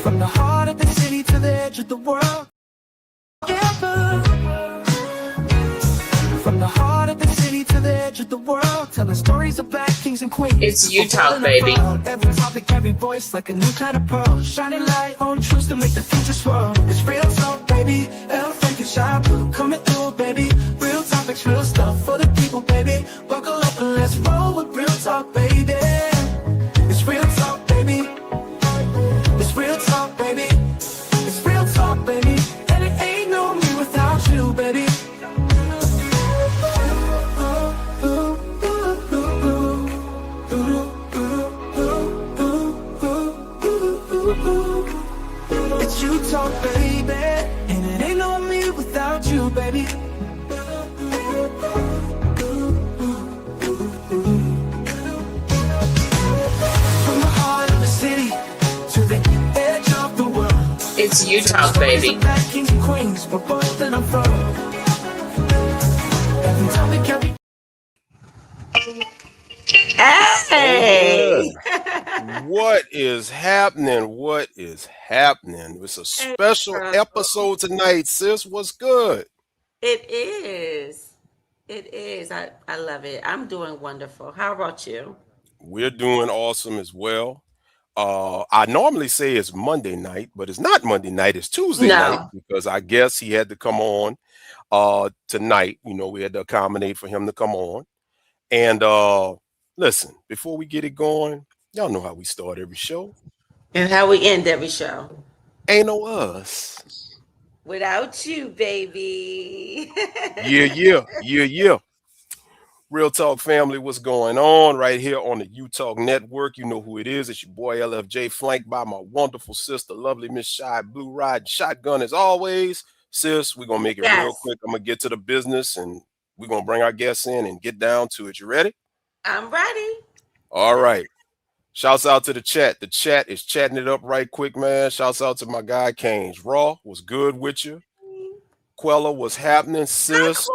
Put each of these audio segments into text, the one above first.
From the heart of the city to the edge of the world. From the heart of the city to the edge of the world, telling stories of black kings and queens. It's Utah, baby. Every topic, every voice, like a new kind of pearl. Shining light on truths to make the future swirl. It's real talk, baby. El Frankenstein blue coming through, baby. Real topics, real stuff for the people, baby. Buckle up and let's roll with real talk, baby. It's real talk, baby. It's real talk, baby. It's real talk, baby. And it ain't no me without you, baby. It's you talk, baby, and it ain't no me without you, baby. From the heart of the city to the edge of the world. It's Utah, baby. Black kings and queens, we're both in a row. Every time we carry. Hey! What is happening? What is happening? It's a special episode tonight, sis. What's good? It is. It is. I love it. I'm doing wonderful. How about you? We're doing awesome as well. I normally say it's Monday night, but it's not Monday night. It's Tuesday night because I guess he had to come on tonight. You know, we had to accommodate for him to come on. And listen, before we get it going, y'all know how we start every show. And how we end every show. Ain't no us. Without you, baby. Yeah. Real Talk family, what's going on right here on the Utah Network? You know who it is. It's your boy LFJ, flanked by my wonderful sister, lovely Miss Shy Blue Ride Shotgun as always. Sis, we're going to make it real quick. I'm going to get to the business and we're going to bring our guests in and get down to it. You ready? I'm ready. All right. Shouts out to the chat. The chat is chatting it up right quick, man. Shouts out to my guy, Canes. Raw, was good with you. Quella, what's happening, sis?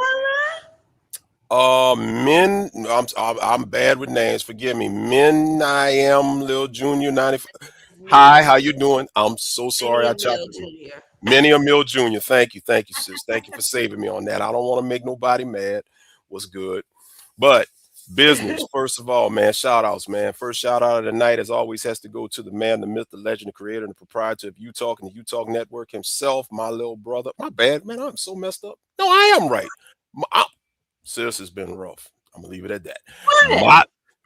Men, I'm bad with names. Forgive me. Men, I am Lil Junior 95. Hi, how you doing? I'm so sorry I chopped you. Many a Mill Jr. Thank you, sis. Thank you for saving me on that. I don't want to make nobody mad. What's good? But business, first of all, man, shout outs, man. First shout out of the night, as always, has to go to the man, the myth, the legend, the creator, and the proprietor of Utah and the Utah Network himself, my little brother. My bad, man. I'm so messed up. No, I am right. Sis has been rough. I'm gonna leave it at that.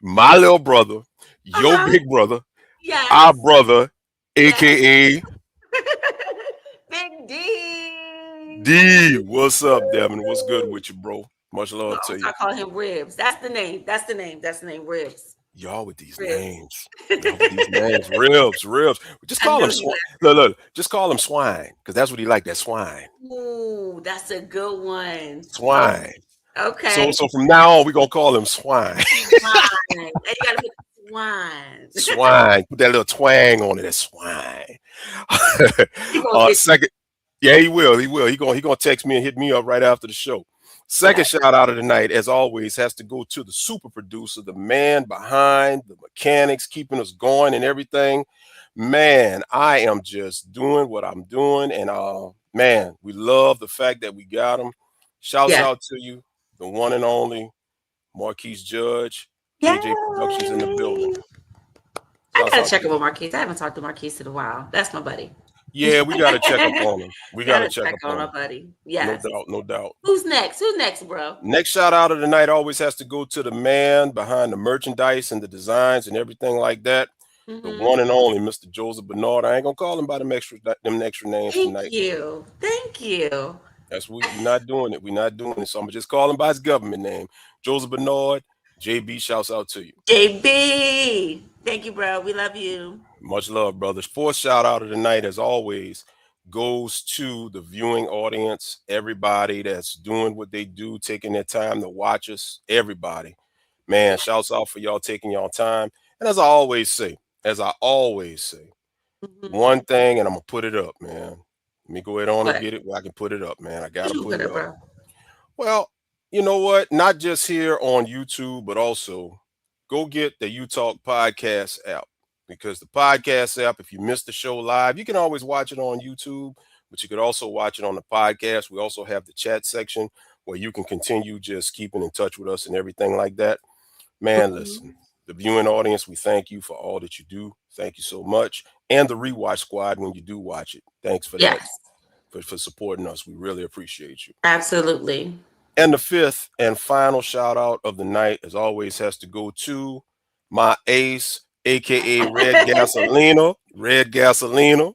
My little brother, your big brother, our brother, aka Big D. D. What's up, Devin? What's good with you, bro? Much love to you. I call him Ribs. That's the name. Ribs. Y'all with these names. Ribs. Just call him swine. Look. Just call him swine, because that's what he like. That swine. Ooh, that's a good one. Swine. Okay. So from now on, we're gonna call him swine. Swine. You gotta put swine. Swine. Put that little twang on it. That swine. Second. Yeah, he will. He gonna text me and hit me up right after the show. Second shout out of the night, as always, has to go to the super producer, the man behind the mechanics, keeping us going and everything. Man, I am just doing what I'm doing, and man, we love the fact that we got him. Shouts out to you, the one and only Marquise Judge. KJ Productions in the building. I gotta check up on Marquise. I haven't talked to Marquise in a while. That's my buddy. Yeah, we gotta check up on him. We gotta check up on our buddy. Yeah, no doubt. Who's next, bro? Next shout out of the night always has to go to the man behind the merchandise and the designs and everything like that. The one and only Mr. Joseph Bernard. I ain't gonna call him by them extra names tonight. Thank you. That's what we're not doing it. We're not doing it. So I'm gonna just call him by his government name. Joseph Bernard. JB, shouts out to you. JB. Thank you, bro. We love you. Much love, brothers. Fourth shout out of the night, as always, goes to the viewing audience, everybody that's doing what they do, taking their time to watch us, everybody. Man, shouts out for y'all taking y'all time. And as I always say, one thing, and I'm going to put it up, man. Let me go ahead on and get it where I can put it up, man. I got to put it up. Bro. Well, you know what? Not just here on YouTube, but also go get the Utah Podcast app. because the podcast app, if you missed the show live, you can always watch it on YouTube, but you could also watch it on the podcast. We also have the chat section where you can continue just keeping in touch with us and everything like that. Man, listen, the viewing audience, we thank you for all that you do. Thank you so much. And the rewatch squad when you do watch it. Thanks for that, Yes, for supporting us. We really appreciate you. absolutely. And the fifth and final shout out of the night, as always, has to go to my ace, aka Red Gasolina. Red Gasolina,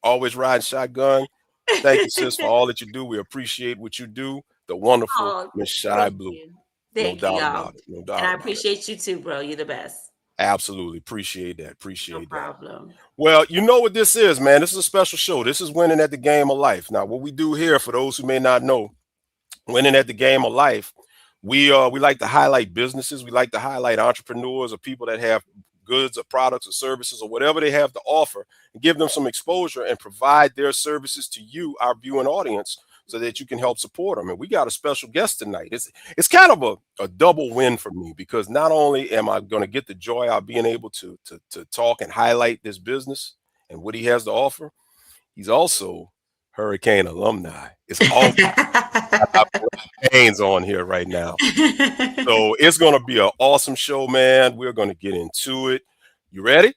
always riding shotgun. Thank you, sis, for all that you do. We appreciate what you do. The wonderful Oh, Miss Shy thank Blue. you. No Thank you, doubt y'all. about it. No And doubt I about it. appreciate you too, bro. You're the best. Absolutely. Appreciate that. No Appreciate that. problem. Well, you know what this is, man. This is a special show. This is winning at the game of life. Now, what we do here, for those who may not know, winning at the game of life, we like to highlight businesses. We like to highlight entrepreneurs or people that have goods or products or services or whatever they have to offer, and give them some exposure and provide their services to you, our viewing audience, so that you can help support them. And we got a special guest tonight. It's kind of a double win for me, because not only am I going to get the joy out of being able to talk and highlight this business and what he has to offer, he's also Hurricane alumni. It's all Hurricanes on here right now. So it's going to be an awesome show, man. We're going to get into it. You ready?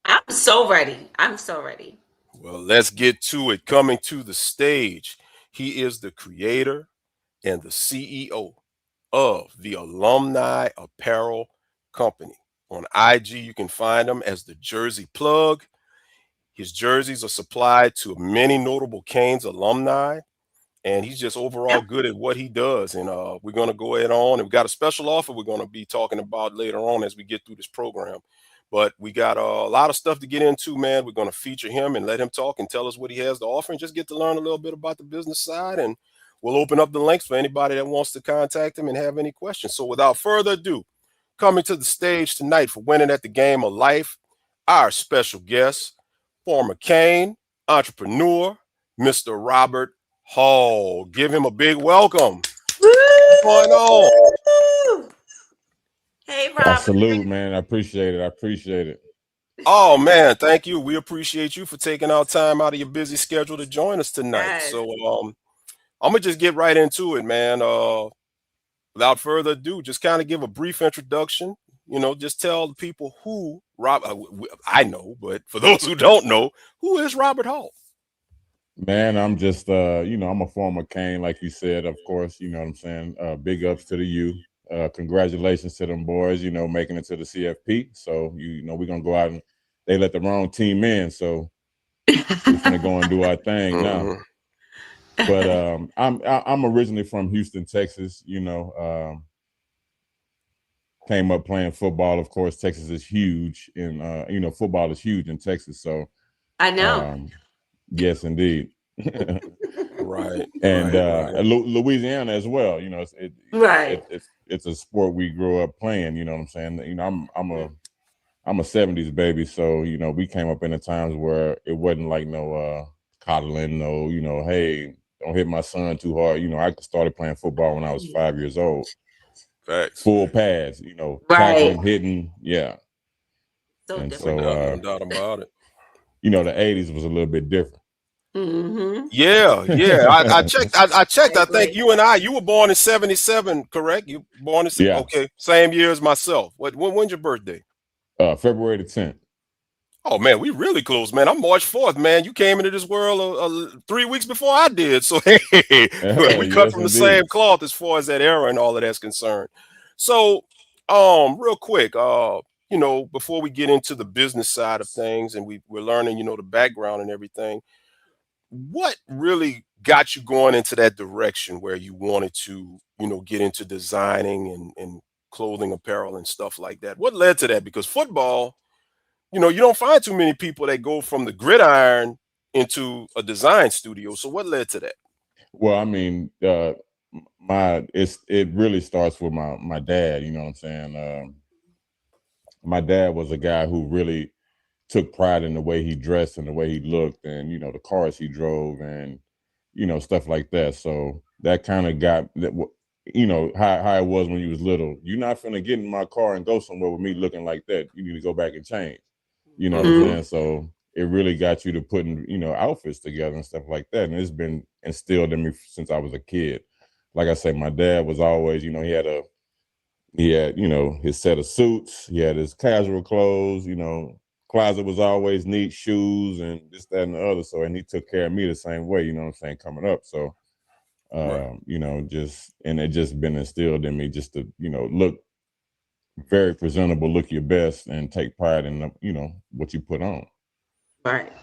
I'm so ready. I'm so ready. Well, let's get to it. Coming to the stage, he is the creator and the CEO of the Alumni Apparel Company. On IG, you can find him as the Jersey Plug. His jerseys are supplied to many notable Canes alumni, and he's just overall good at what he does. And we're going to go ahead on, and we got a special offer we're going to be talking about later on as we get through this program. But we got a lot of stuff to get into, man. We're going to feature him and let him talk and tell us what he has to offer, and just get to learn a little bit about the business side. And we'll open up the links for anybody that wants to contact him and have any questions. So without further ado, coming to the stage tonight for winning at the game of life, our special guest, former Cane entrepreneur, Mr. Robert Hall. Give him a big welcome. What's going on? Hey, Robert. Salute, man. I appreciate it. I appreciate it. Oh, man, thank you. We appreciate you for taking out time out of your busy schedule to join us tonight. Yes. So I'm going to just get right into it, man. Without further ado, just kind of give a brief introduction. You know, just tell the people who I know, but for those who don't know, who is Robert Hall? Man, I'm just I'm a former Cane, like you said, of course, you know what I'm saying. Big ups to the U. Congratulations to them boys, you know, making it to the CFP. So you know, we're gonna go out, and they let the wrong team in. So we're gonna go and do our thing now. But I'm originally from Houston, Texas, you know. Came up playing football. Of course, Texas is huge, and you know, football is huge in Texas. So I know. Yes, indeed. Right. And right. Louisiana as well. You know, it's a sport we grew up playing. You know what I'm saying? You know, I'm a '70s baby, so you know, we came up in the times where it wasn't like no coddling, no, you know, hey, don't hit my son too hard. You know, I started playing football when I was 5 years old. Facts. Full pads, you know, tackling, hitting, yeah. So and different. No doubt about it. You know, the '80s was a little bit different. Mm-hmm. Yeah. I checked. I checked. I think you were born in '77, correct? You born in Okay, same year as myself. When's your birthday? February the 10th. Oh man, we really close, man. I'm March 4th, man. You came into this world 3 weeks before I did, so hey, we cut from the same cloth as far as that era and all of that's concerned. So, real quick, you know, before we get into the business side of things, and we're learning, you know, the background and everything, what really got you going into that direction where you wanted to, you know, get into designing and clothing, apparel, and stuff like that? What led to that? Because football, you know, you don't find too many people that go from the gridiron into a design studio. So what led to that? Well, I mean, it really starts with my dad, you know what I'm saying? My dad was a guy who really took pride in the way he dressed and the way he looked, and, you know, the cars he drove and, you know, stuff like that. So that kind of got that, you know, how it was when you was little. You're not finna get in my car and go somewhere with me looking like that. You need to go back and change. You know what I'm saying? So it really got you to putting, outfits together and stuff like that. And it's been instilled in me since I was a kid. Like I said, my dad was always, he had, his set of suits, he had his casual clothes, closet was always neat, shoes and this, that, and the other. So, and he took care of me the same way, you know what I'm saying, coming up. So, and it just been instilled in me just to, look very presentable, look your best, and take pride in, what you put on. Right.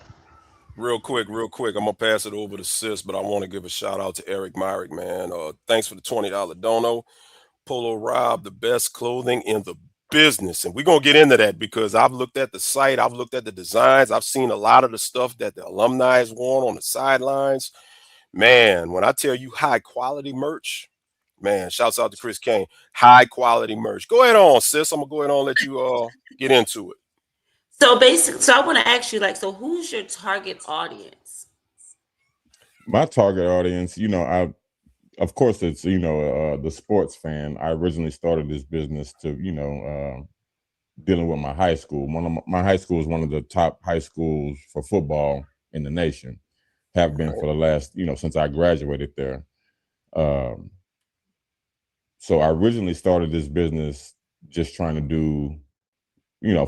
Real quick, I'm gonna pass it over to Sis, but I want to give a shout out to Eric Myrick, man. Thanks for the $20 dono. Polo Rob, the best clothing in the business. And we're gonna get into that because I've looked at the site, I've looked at the designs, I've seen a lot of the stuff that the alumni has worn on the sidelines. Man, when I tell you high quality merch, man, shouts out to Chris Kane. High quality merch. Go ahead on, Sis. I'm gonna go ahead and let you get into it. So basically, so I want to ask you, so who's your target audience? My target audience, of course, it's, the sports fan. I originally started this business to, dealing with my high school. My high school is one of the top high schools for football in the nation, have been for the last, since I graduated there. So I originally started this business just trying to do,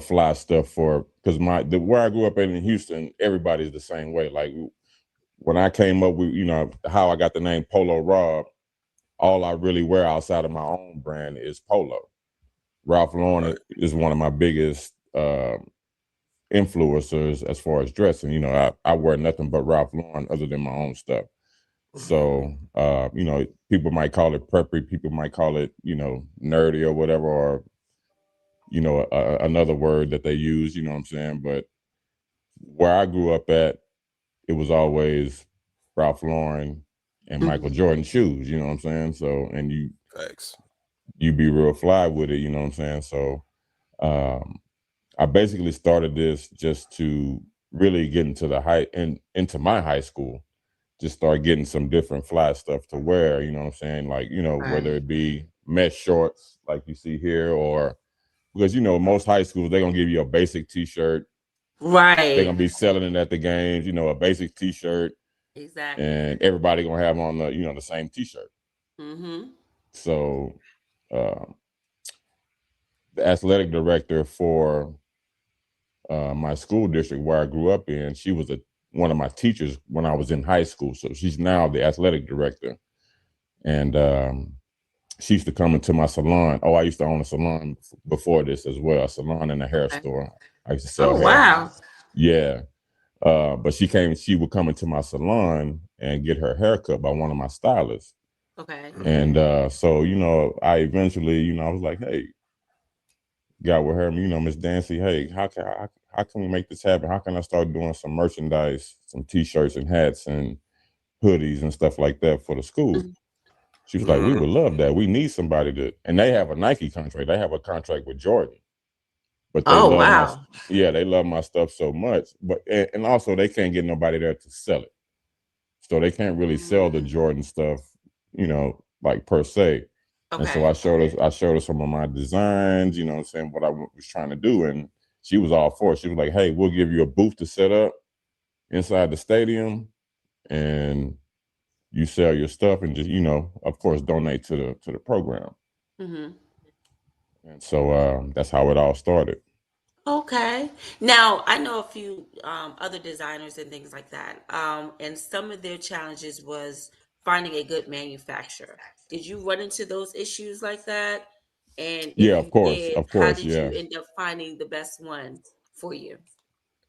fly stuff because where I grew up in Houston, everybody's the same way. Like when I came up with, how I got the name Polo Rob, all I really wear outside of my own brand is polo. Ralph Lauren is one of my biggest influencers as far as dressing. I wear nothing but Ralph Lauren other than my own stuff. So, people might call it preppy, people might call it, nerdy or whatever, or, another word that they use, you know what I'm saying? But where I grew up at, it was always Ralph Lauren and Michael Jordan shoes, you know what I'm saying? So, and you be real fly with it, you know what I'm saying? So, I basically started this just to really get into into my high school, just start getting some different fly stuff to wear, you know what I'm saying? Like, whether it be mesh shorts like you see here, or because, most high schools, they're going to give you a basic t-shirt. Right. They're going to be selling it at the games, a basic t-shirt. Exactly. And everybody going to have on the same t-shirt. So the athletic director for my school district where I grew up in, she was one of my teachers when I was in high school. So she's now the athletic director. And she used to come into my salon. Oh, I used to own a salon before this as well, a salon and a hair store. I used to sell hair. Wow. Yeah. But she would come into my salon and get her hair cut by one of my stylists. Okay. And so, I eventually, I was like, hey, got with her, Miss Dancy, hey, how can we make this happen? How can I start doing some merchandise, some t-shirts and hats and hoodies and stuff like that for the school? She was like, we would love that. We need somebody and they have a Nike contract. They have a contract with Jordan. But they they love my stuff so much. But and also they can't get nobody there to sell it. So they can't really sell the Jordan stuff, like per se. Okay. And so I showed her some of my designs, you know what I'm saying, what I was trying to do. And she was all for it. She was like, hey, we'll give you a booth to set up inside the stadium and you sell your stuff and just, of course, donate to the program. And so that's how it all started. Okay. Now, I know a few other designers and things like that. And some of their challenges was finding a good manufacturer. Did you run into those issues like that? And yeah, of course. How did you end up finding the best one for you?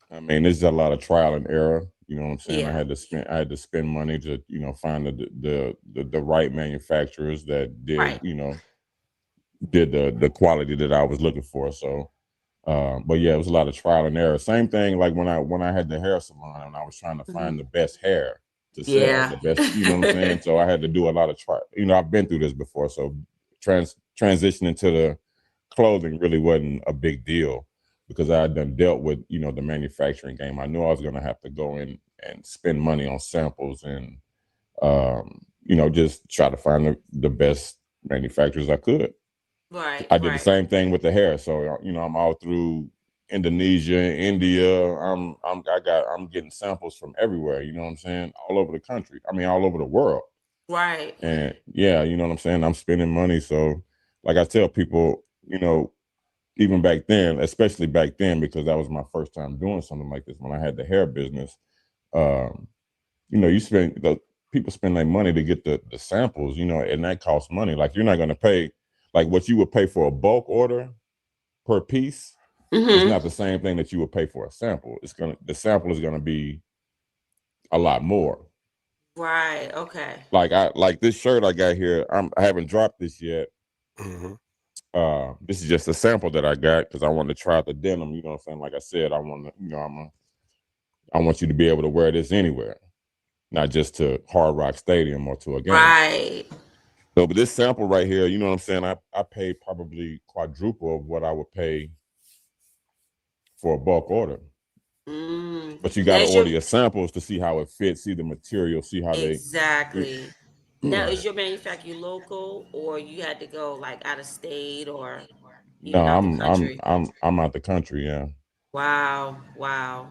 I mean, it's a lot of trial and error. You know what I'm saying? Yeah. I had to spend money to, find the right manufacturers that did, did the quality that I was looking for. So, but yeah, it was a lot of trial and error. Same thing like when I had the hair salon and I was trying to find the best hair to sell, the best, you know what I'm saying? So I had to do a lot of trial. I've been through this before. So transitioning to the clothing really wasn't a big deal because I had done dealt with, the manufacturing game. I knew I was going to have to go in and spend money on samples and, just try to find the best manufacturers I could. Right. I did the same thing with the hair. So, I'm all through Indonesia, India. I'm getting samples from everywhere. You know what I'm saying? All over the country. I mean, all over the world. Right. And yeah, you know what I'm saying? I'm spending money. So like I tell people, you know, even back then, especially back then, because that was my first time doing something like this when I had the hair business. You know, people spend their money to get the samples, you know, and that costs money. Like you're not going to pay like what you would pay for a bulk order per piece. It's not the same thing that you would pay for a sample. The sample is gonna be a lot more. Right. Okay. Like this shirt I got here. I haven't dropped this yet. Mm-hmm. This is just a sample that I got because I wanted to try out the denim. You know what I'm saying? Like I said, I want to, you know, I want you to be able to wear this anywhere, not just to Hard Rock Stadium or to a game. Right. So, but this sample right here, you know what I'm saying? I paid probably quadruple of what I would pay for a bulk order. But you got to order your samples to see how it fits, see the material, see how exactly. Now, Right. is your manufacturer local, or you had to go like out of state, or No, even out the country? I'm out the country. Yeah. Wow. Wow.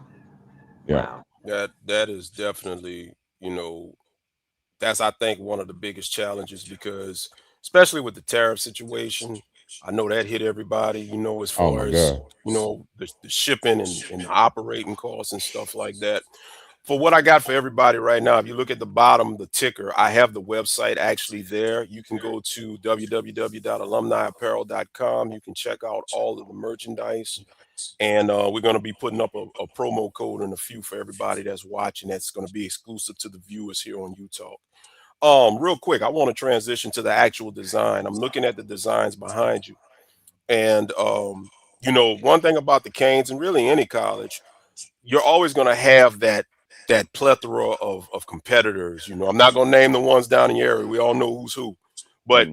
Yeah. Wow. That is definitely, you know, that's I think one of the biggest challenges because especially with the tariff situation, I know that hit everybody, you know, as Oh far my as, God. you know, the shipping and the operating costs and stuff like that. For what I got for everybody right now, if you look at the bottom, the ticker, I have the website actually there. You can go to www.alumniapparel.com. You can check out all of the merchandise. And we're going to be putting up a promo code and a few for everybody that's watching. That's going to be exclusive to the viewers here on YouTube. Real quick, I want to transition to the actual design. I'm looking at the designs behind you. And, you know, one thing about the Canes and really any college, you're always going to have that plethora of competitors. You know, I'm not going to name the ones down in your area. We all know who's who. But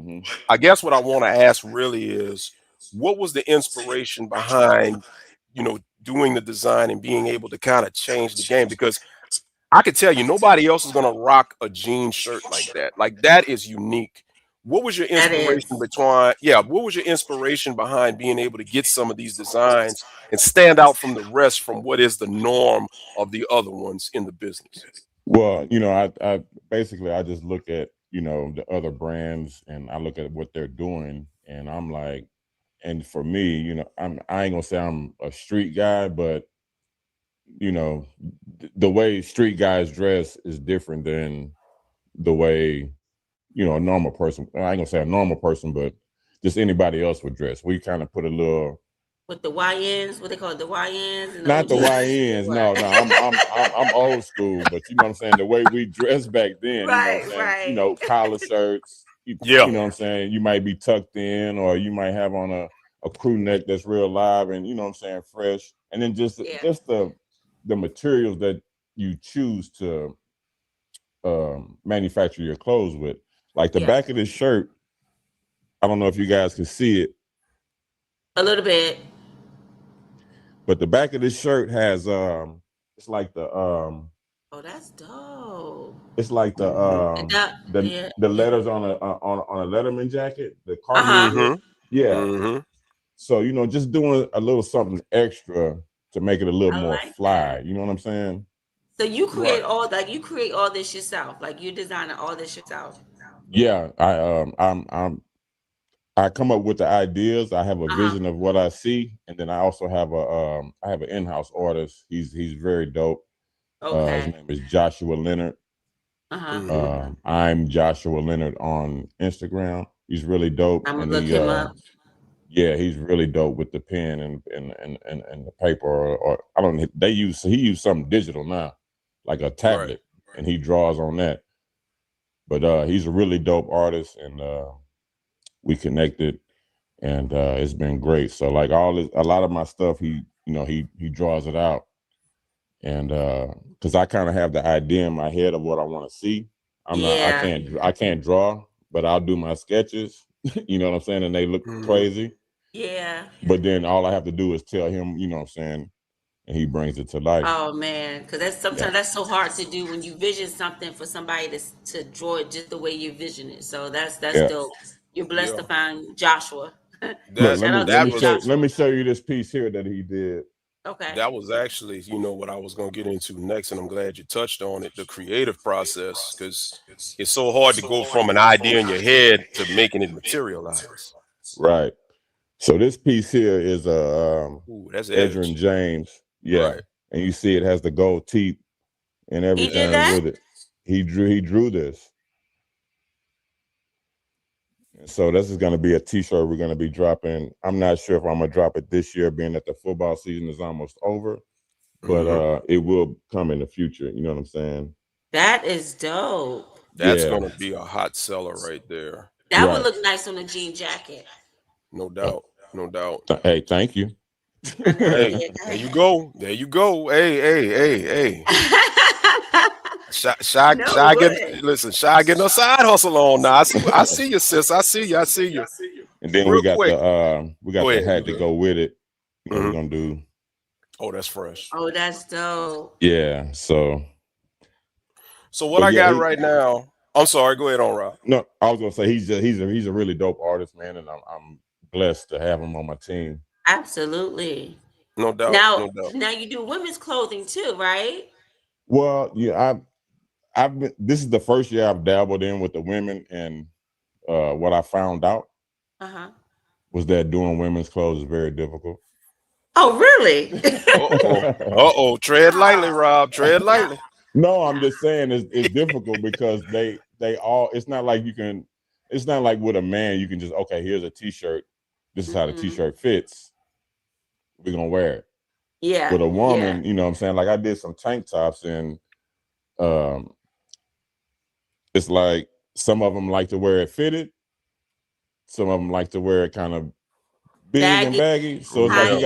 I guess what I want to ask really is, what was the inspiration behind, you know, doing the design and being able to kind of change the game? Because I could tell you nobody else is going to rock a jean shirt like that. Like that is unique. What was your That inspiration is. between, yeah, what was your inspiration behind being able to get some of these designs and stand out from the rest from what is the norm of the other ones in the business? Well, you know, I basically I just look at, you know, the other brands and I look at what they're doing and I'm like, and for me, you know, I ain't gonna say I'm a street guy, but you know, the way street guys dress is different than the way, you know, a normal person. I ain't gonna say a normal person, but just anybody else would dress. We kind of put a little With the YNs, what they call it, the YNs and the not the OGs. YNs. No, I'm old school, but you know what I'm saying. The way we dressed back then, you know what I'm Right, saying. You right. know, collar shirts. Yeah, You know what I'm saying. You might be tucked in, or you might have on a crew neck that's real live, and you know what I'm saying, fresh. And then just Yeah. the materials that you choose to manufacture your clothes with. Like the Yeah. back of this shirt, I don't know if you guys can see it, A little bit. but the back of this shirt has it's like the Oh, that's dope. it's like And that, yeah, the yeah. letters on a Letterman jacket, the cargo Uh-huh. shit. Yeah. mm-hmm. So you know, just doing a little something extra to make it a little I more like fly. that. You know what I'm saying? So you Right. create all this yourself. Like you designing all this yourself. Yeah. I come up with the ideas. I have a Uh-huh. vision of what I see, and then I also have I have an in-house artist. He's very dope. His Okay. name is Joshua Leonard. Uh-huh. Mm-hmm. I'm Joshua Leonard on Instagram. He's really dope, I'm gonna and look him up. yeah, he's really dope with the pen and the paper. Or I don't. He used something digital now, like a Right. tablet, and he draws on that. But he's a really dope artist, and we connected, and it's been great. So like a lot of my stuff, he draws it out, and because I kind of have the idea in my head of what I want to see. Yeah. I can't draw, but I'll do my sketches. You know what I'm saying, and they look Mm-hmm. crazy. Yeah. But then all I have to do is tell him, you know what I'm saying, and he brings it to life. Oh man, because that's Yeah, sometimes that's so hard to do when you vision something for somebody to draw it just the way you vision it. So that's yeah. dope. You're blessed Yeah. to find Joshua. Look, That Shout out to that you, was Joshua. let me show you this piece here that he did. Okay. That was actually, what I was going to get into next, and I'm glad you touched on it, the creative process, because it's so hard to go from an idea in your head to making it materialize. Right. So this piece here is a Ooh, that's Edrin edge. James. Yeah. Right. And you see it has the gold teeth and He did everything that? with it. He drew this. So this is going to be a t-shirt we're going to be dropping. I'm not sure if I'm going to drop it this year, being that the football season is almost over, but it will come in the future. You know what I'm saying? That is dope. That's Yeah. going to be a hot seller right there. That would Right. look nice on a jean jacket. No doubt. No doubt. Hey, thank you. I know. Hey, Yeah, there you go. There you go. Hey. Shy no getting, listen, Shy getting a side hustle on now. I see you, sis. I see you. And then Real we got quick. Go the ahead. hat to go with it. You know, Mhm. we're gonna do. Oh, that's fresh. Oh, that's dope. Yeah. So what but I yeah, got right now, I'm sorry, go ahead on, Rob. no, I was gonna say he's a really dope artist, man, and I'm blessed to have him on my team. Absolutely. No doubt. Now, No doubt. now you do women's clothing too, right? Well, yeah, I've been, this is the first year I've dabbled in with the women, and what I found out Uh-huh. was that doing women's clothes is very difficult. Oh, really? Uh-oh. Tread lightly, Rob. Tread lightly. No, I'm just saying it's difficult because they all, it's not like it's not like with a man you can just, okay, here's a t-shirt, this is how the t-shirt fits, we're gonna wear it. Yeah. With a woman, you know what I'm saying, like I did some tank tops, and it's like some of them like to wear it fitted, some of them like to wear it kind of big and baggy, so it's like Yeah. you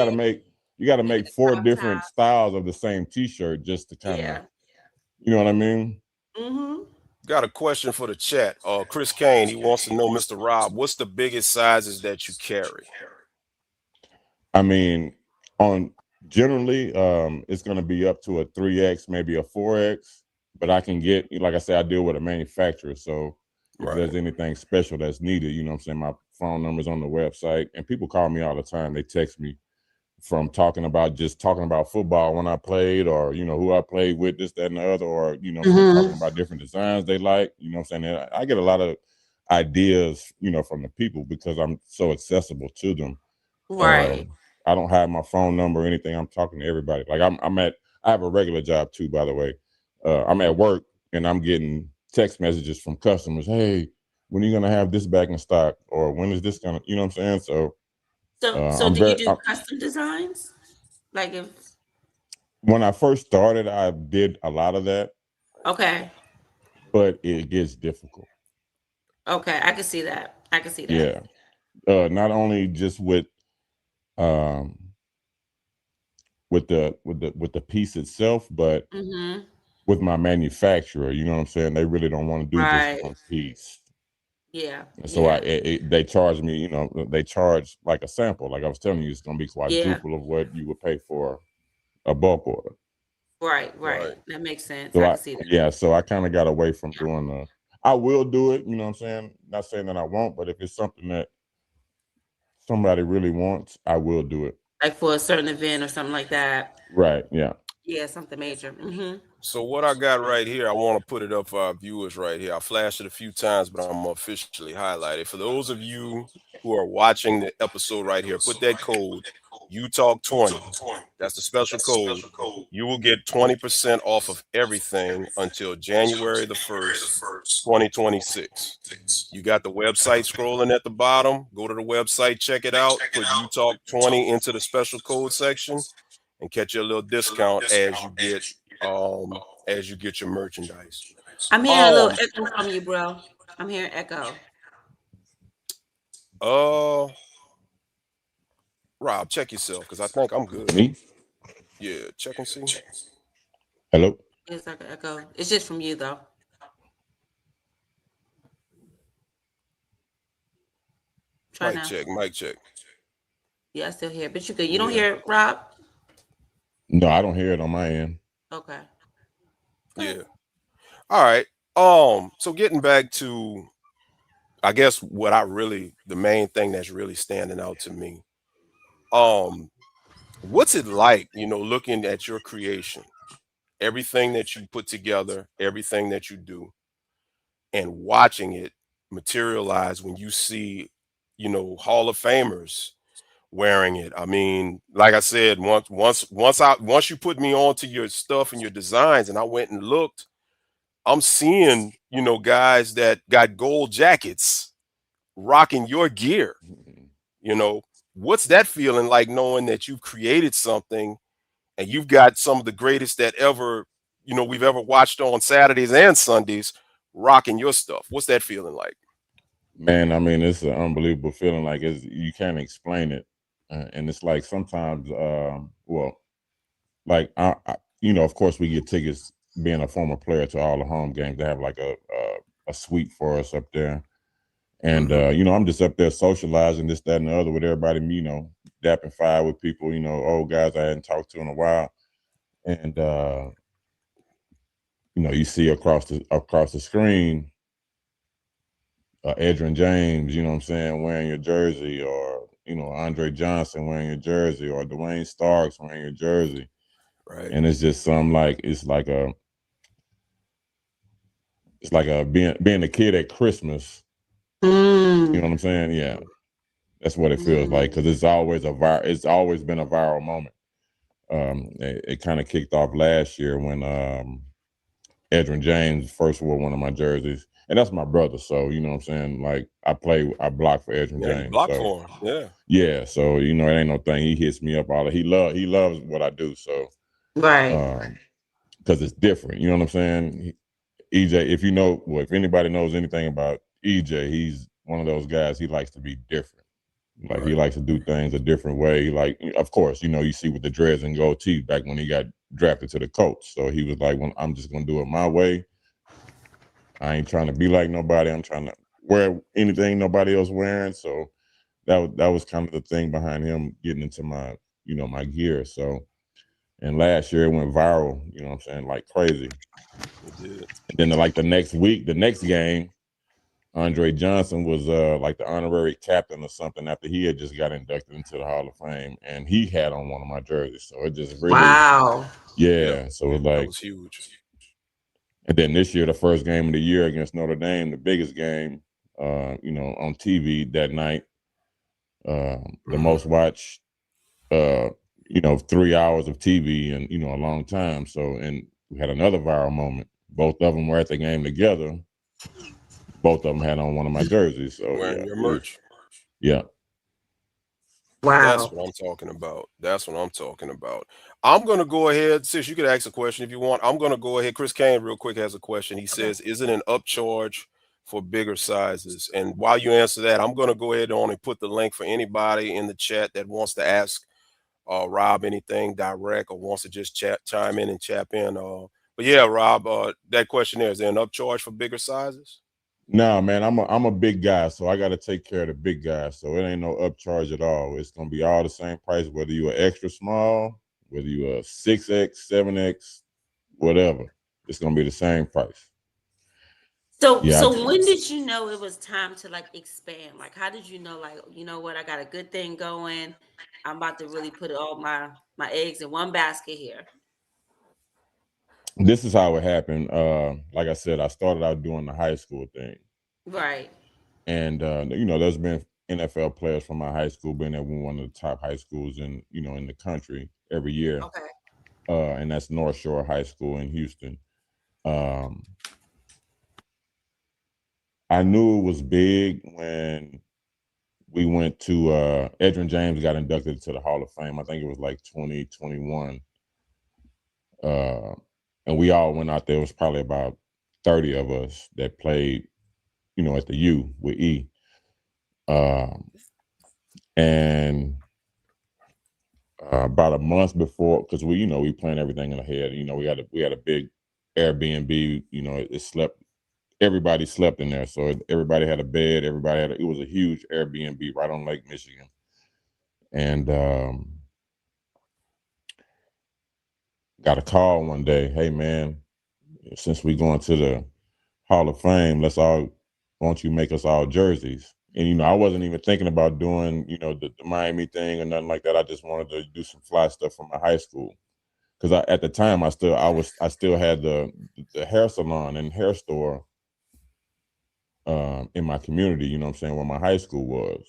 got to make 4 crop different top. styles of the same t-shirt just to kind of, Yeah. you know what I mean. Mm-hmm. Got a question for the chat. Chris Kane, he wants to know, Mr. Rob, what's the biggest sizes that you carry? I mean, on generally, it's going to be up to a 3X, maybe a 4X, but I can get, like I said, I deal with a manufacturer. So if there's anything special that's needed, you know what I'm saying, my phone number's on the website, and people call me all the time. They text me from talking about football when I played, or, you know, who I played with, this, that, and the other, or, you know what I'm saying, talking about different designs they like, you know what I'm saying. And I get a lot of ideas, you know, from the people because I'm so accessible to them. Right. I don't have my phone number or anything. I'm talking to everybody. Like I have a regular job too, by the way. I'm at work and I'm getting text messages from customers. Hey, when are you gonna have this back in stock? Or when is this gonna, you know what I'm saying? So So do you do custom designs? Like if when I first started, I did a lot of that, okay. but it gets difficult. Okay, I can see that. I can see that. Yeah. Not only just with the piece itself, but with my manufacturer, you know what I'm saying? They really don't want to do just one piece. Yeah. And so they charge me, you know, they charge like a sample. Like I was telling you, it's going to be quadruple of what you would pay for a bulk order. Right. That makes sense. So I can see that. Yeah, so I kind of got away from doing I will do it, you know what I'm saying? Not saying that I won't, but if it's something that somebody really wants, I will do it. Like for a certain event or something like that. Right, yeah. Yeah, something major. So what I got right here, I want to put it up for our viewers right here. I flashed it a few times, but I'm officially highlighted. For those of you who are watching the episode right here, put that code UTalk20. That's the special code. You will get 20% off of everything until January the 1st, 2026. You got the website scrolling at the bottom. Go to the website, check it out, put UTalk20 into the special code section, and catch your little discount as you get your merchandise. I'm hearing a little echo from you, bro. I'm hearing echo. Rob, check yourself because I think I'm good. Me? Yeah, check and see. Hello? It's like an echo. It's just from you though. Mic check. Yeah, I still hear, but you good. You don't hear it, Rob? No, I don't hear it on my end. Okay. Yeah. All right. So getting back to, I guess the main thing that's really standing out to me. What's it like, looking at your creation, everything that you put together, everything that you do, and watching it materialize when you see, Hall of Famers wearing it? I mean, like I said, once you put me onto your stuff and your designs, and I went and looked, I'm seeing, guys that got gold jackets rocking your gear. You know, what's that feeling like, knowing that you've created something and you've got some of the greatest that ever, we've ever watched on Saturdays and Sundays rocking your stuff? What's that feeling like? Man, I mean, it's an unbelievable feeling. Like, you can't explain it, and it's like sometimes, well, like of course, we get tickets. Being a former player to all the home games, they have like a suite for us up there, and I'm just up there socializing, this, that, and the other with everybody. Dapping five with people, old guys I hadn't talked to in a while, and you see across the screen. Edrin James, what I'm saying, wearing your jersey, or Andre Johnson wearing your jersey, or Dwayne Starks wearing your jersey, Right. and it's just it's like a being a kid at Christmas. You know what I'm saying? Yeah, that's what it feels like, because it's always been a viral moment. It kind of kicked off last year when Edrin James first wore one of my jerseys. And that's my brother, so you know what I'm saying. Like, I block for Edrin Yeah, you James. block So for him. Yeah. yeah, so it ain't no thing. He hits me up he loves what I do. So Right. because it's different. You know what I'm saying? EJ, if anybody knows anything about EJ, he's one of those guys. He likes to be different. Like, he Right. likes to do things a different way. Like, of course, you see with the dreads and goatee back when he got drafted to the Colts. So he was like, "When I'm just gonna do it my way. I ain't trying to be like nobody. I'm trying to wear anything nobody else wearing." So that was kind of the thing behind him getting into my my gear. So, and last year it went viral. You know what I'm saying, like crazy. It did. And then like the next week, the next game, Andre Johnson was like the honorary captain or something after he had just got inducted into the Hall of Fame, and he had on one of my jerseys. So it just really, Wow. Yep. yeah. So it's That like, was huge. and then this year, the first game of the year against Notre Dame, the biggest game, on TV that night, the most watched, 3 hours of TV and, a long time. So, and we had another viral moment. Both of them were at the game together. Both of them had on one of my jerseys. So Wearing yeah, your merch. yeah. That's Wow. what I'm talking about. That's what I'm talking about. I'm going to go ahead. Sis, you could ask a question if you want. I'm going to go ahead. Chris Kane, real quick, has a question. He Okay. says, is it an upcharge for bigger sizes? And while you answer that, I'm going to go ahead on and put the link for anybody in the chat that wants to ask Rob anything direct, or wants to just chime in and chap in. But yeah, Rob, that question there, is there an upcharge for bigger sizes? No, man, I'm a big guy, so I got to take care of the big guys. So it ain't no upcharge at all. It's gonna be all the same price, whether you are extra small, whether you are 6X, 7X, whatever. It's gonna be the same price. So Yeah, so when did you know it was time to like expand? Like, how did you know, like, you know what, I got a good thing going. I'm about to really put all my eggs in one basket here. this is how it happened. Like I said, I started out doing the high school thing, Right. and there's been NFL players from my high school being at one of the top high schools in the country every year, Okay. and that's North Shore High School in Houston. Um, I knew it was big when we went to Edrin James got inducted to the Hall of Fame. I think it was like 2021. And we all went out there. It was probably about 30 of us that played, at the U with E. And about a month before, because we planned everything in the head. We had a big Airbnb. It slept. Everybody slept in there, so everybody had a bed. It was a huge Airbnb right on Lake Michigan, and got a call one day. Hey man, since we going to the Hall of Fame, why don't you make us all jerseys? And I wasn't even thinking about doing the Miami thing or nothing like that. I just wanted to do some fly stuff from my high school, because at the time I still had the hair salon and hair store in my community. You know what I'm saying, where my high school was.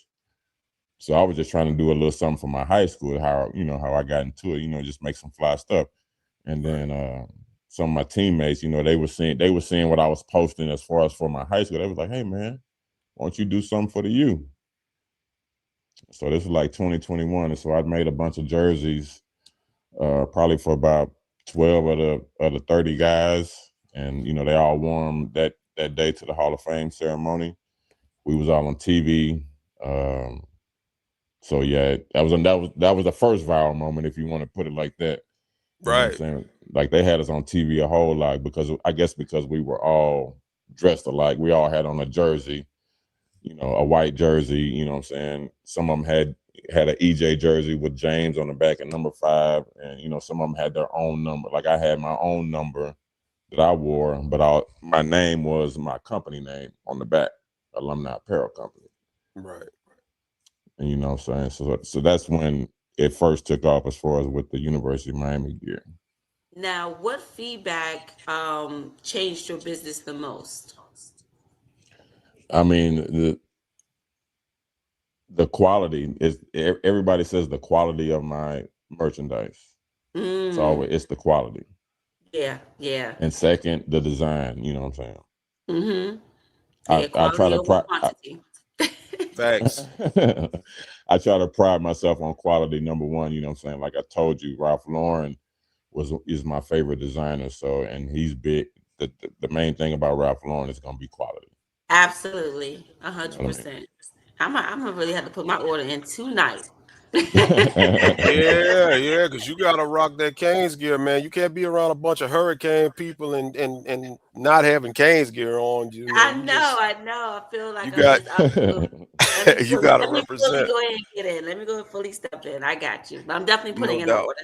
So I was just trying to do a little something for my high school. How I got into it. Just make some fly stuff. And then some of my teammates, they were seeing what I was posting as far as for my high school. They was like, "Hey man, why don't you do something for the U?" So this was like 2021, and so I made a bunch of jerseys, probably for about 12 of the 30 guys, and they all wore them that day to the Hall of Fame ceremony. We was all on TV. So yeah, that was the first viral moment, if you want to put it like that. You know what I'm saying? Like, they had us on TV a whole lot because we were all dressed alike. We all had on a jersey, a white jersey. You know what I'm saying? Some of them had an EJ jersey with James on the back and number 5, and some of them had their own number. Like, I had my own number that I wore, but my name was my company name on the back, Alumni Apparel Company. Right. And you know what I'm saying? So that's when it first took off as far as with the University of Miami gear. Now, what feedback changed your business the most? I mean, the quality is, everybody says the quality of my merchandise. So it's the quality. Yeah. And second, the design, you know what I'm saying? Mm-hmm. I try to quantity. Thanks. I try to pride myself on quality, number one. You know what I'm saying? Like I told you, Ralph Lauren is my favorite designer. So, and he's big. The main thing about Ralph Lauren is going to be quality. Absolutely, 100%. I'm gonna really have to put my order in tonight. Yeah, because you gotta rock that Canes gear, man. You can't be around a bunch of hurricane people and not having Canes gear on. I know. I feel like you I'm got just up to you gotta let me fully represent. go ahead and get in. Let me go and fully step in. I got you. But I'm definitely putting No in the doubt. order.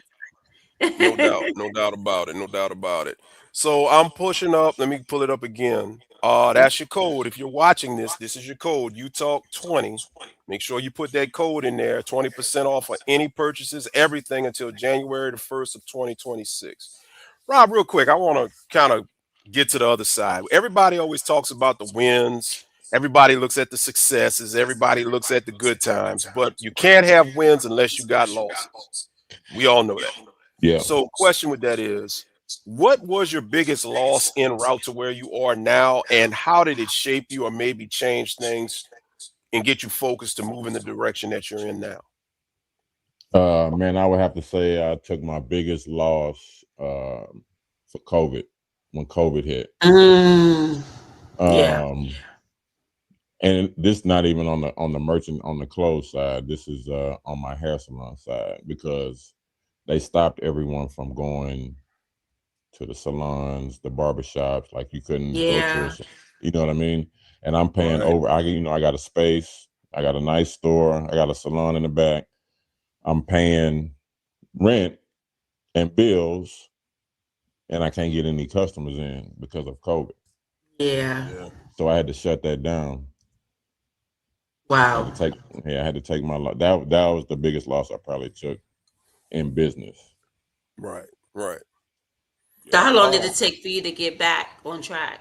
No doubt. No doubt about it. No doubt about it. So I'm pushing up. Let me pull it up again. That's your code. If you're watching this, this is your code. You talk 20. Make sure you put that code in there. 20% off of any purchases, everything until January the 1st of 2026. Rob, real quick, I want to kind of get to the other side. Everybody always talks about the wins. Everybody looks at the successes. Everybody looks at the good times. But you can't have wins unless you got losses. We all know that. Yeah. So, question with that is, what was your biggest loss en route to where you are now, and how did it shape you or maybe change things and get you focused to move in the direction that you're in now? Man, I would have to say I took my biggest loss for COVID, when COVID hit. Yeah. And this not even on the clothes side. This is on my hair salon side, because they stopped everyone from going to the salons, the barbershops. Like, you couldn't go to you know what I mean? And I'm paying over. I got a space. I got a nice store. I got a salon in the back. I'm paying rent and bills, and I can't get any customers in because of COVID. Yeah. So I had to shut that down. Wow. I had to take my loss. That was the biggest loss I probably took in business. Right. So how long did it take for you to get back on track?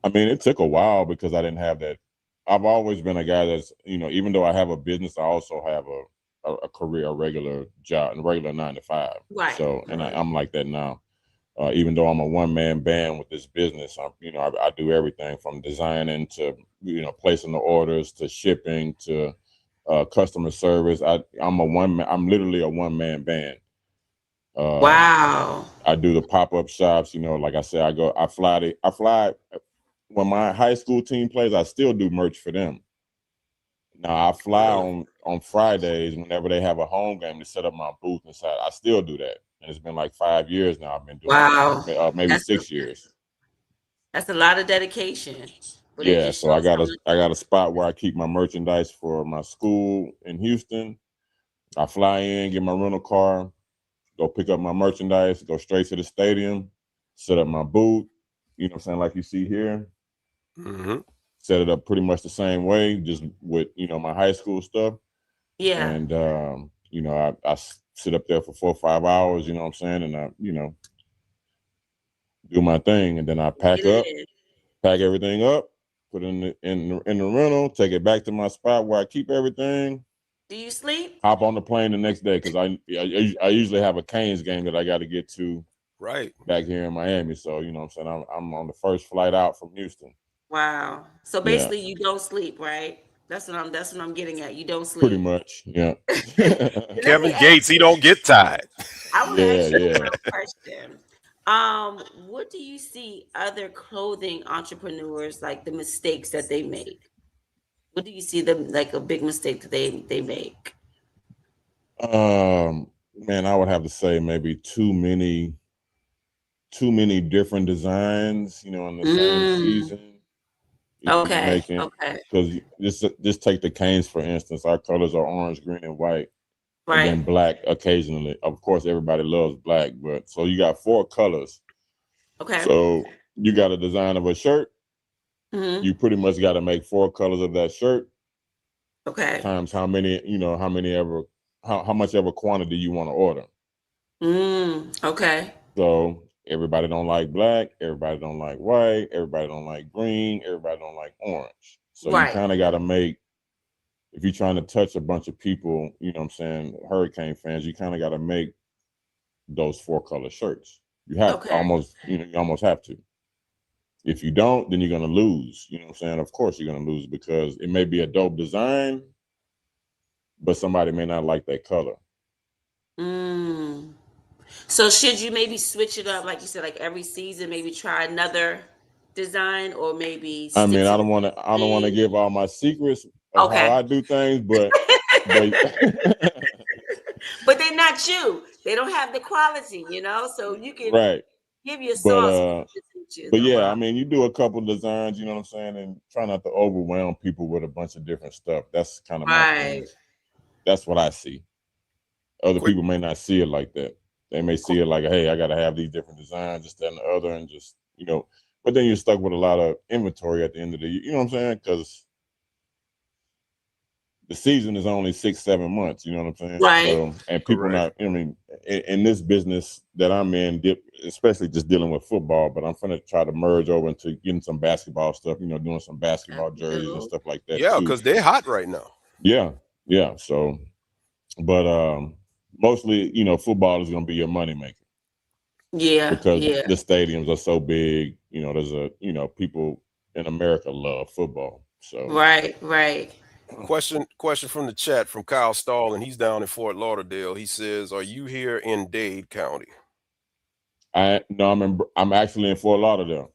I mean, it took a while because I didn't have that. I've always been a guy that's, even though I have a business, I also have a career, a regular job, a regular 9 to 5. Right. So, and I'm like that now. Even though I'm a one-man band with this business, I do everything from designing to, placing the orders, to shipping, to customer service. I'm literally a one-man band. Wow. I do the pop-up shops, like I said, I fly when my high school team plays, I still do merch for them. Now I fly on Fridays whenever they have a home game to set up my booth inside. I still do that. And it's been like 5 years now I've been doing it. Maybe 6 years. That's a lot of dedication. Yeah, so I got a spot where I keep my merchandise for my school in Houston. I fly in, get my rental car, go pick up my merchandise, go straight to the stadium, set up my booth, you know what I'm saying, like you see here. Mm-hmm. set it up pretty much the same way, just with, you know, my high school stuff. Yeah. And, you know, I sit up there for 4 or 5 hours, you know what I'm saying? And I, you know, do my thing. And then I pack everything up, put it in the rental, take it back to my spot where I keep everything. Do you sleep? Hop on the plane the next day, because I usually have a Canes game that I got to get to back here in Miami. So, you know what I'm saying? I'm on the first flight out from Houston. Wow. So basically you don't sleep, right? That's what I'm getting at. You don't sleep. Pretty much, yeah. Kevin Gates, he don't get tired. I want to ask you one question. What do you see other clothing entrepreneurs, like the mistakes that they make? What do you see them like a big mistake that they make? Man, I would have to say maybe too many different designs, you know, in the same season. Okay. Because just take the Canes, for instance. Our colors are orange, green, and white. Right. And then black occasionally. Of course, everybody loves black, but so you got 4 colors. Okay. So you got a design of a shirt. You pretty much got to make 4 colors of that shirt. Okay. Times how much ever quantity you want to order. Okay. So everybody don't like black, everybody don't like white, everybody don't like green, everybody don't like orange. So you kind of got to make, if you're trying to touch a bunch of people, you know what I'm saying, Hurricane fans, you kind of got to make those 4 color shirts. You have to you almost have to. If you don't, then you're going to lose. You know what I'm saying? Of course you're going to lose, because it may be a dope design, but somebody may not like that color. So should you maybe switch it up, like you said, like every season, maybe try another design, or maybe I mean, I don't want to give all my secrets of how I do things, but but they're not you. They don't have the quality, you know, so you can give your sauce. But yeah, I mean, you do a couple designs, you know what I'm saying, and try not to overwhelm people with a bunch of different stuff. That's kind of my thing. That's what I see. Other people may not see it like that. They may see it like, hey, I got to have these different designs, this, that, and the other, and just, you know, but then you're stuck with a lot of inventory at the end of the year. You know what I'm saying? Because the season is only 6-7 months. You know what I'm saying? Right. So, and people not. I mean, in this business that I'm in, especially just dealing with football, but I'm gonna try to merge over into getting some basketball stuff. You know, doing some basketball jerseys and stuff like that. Yeah, because they're hot right now. Yeah. So, but mostly, you know, football is gonna be your moneymaker. Yeah. Because the stadiums are so big. You know, people in America love football. So right. Question from the chat from Kyle Stahl, and he's down in Fort Lauderdale. He says, "Are you here in Dade County?" No, I'm actually in Fort Lauderdale.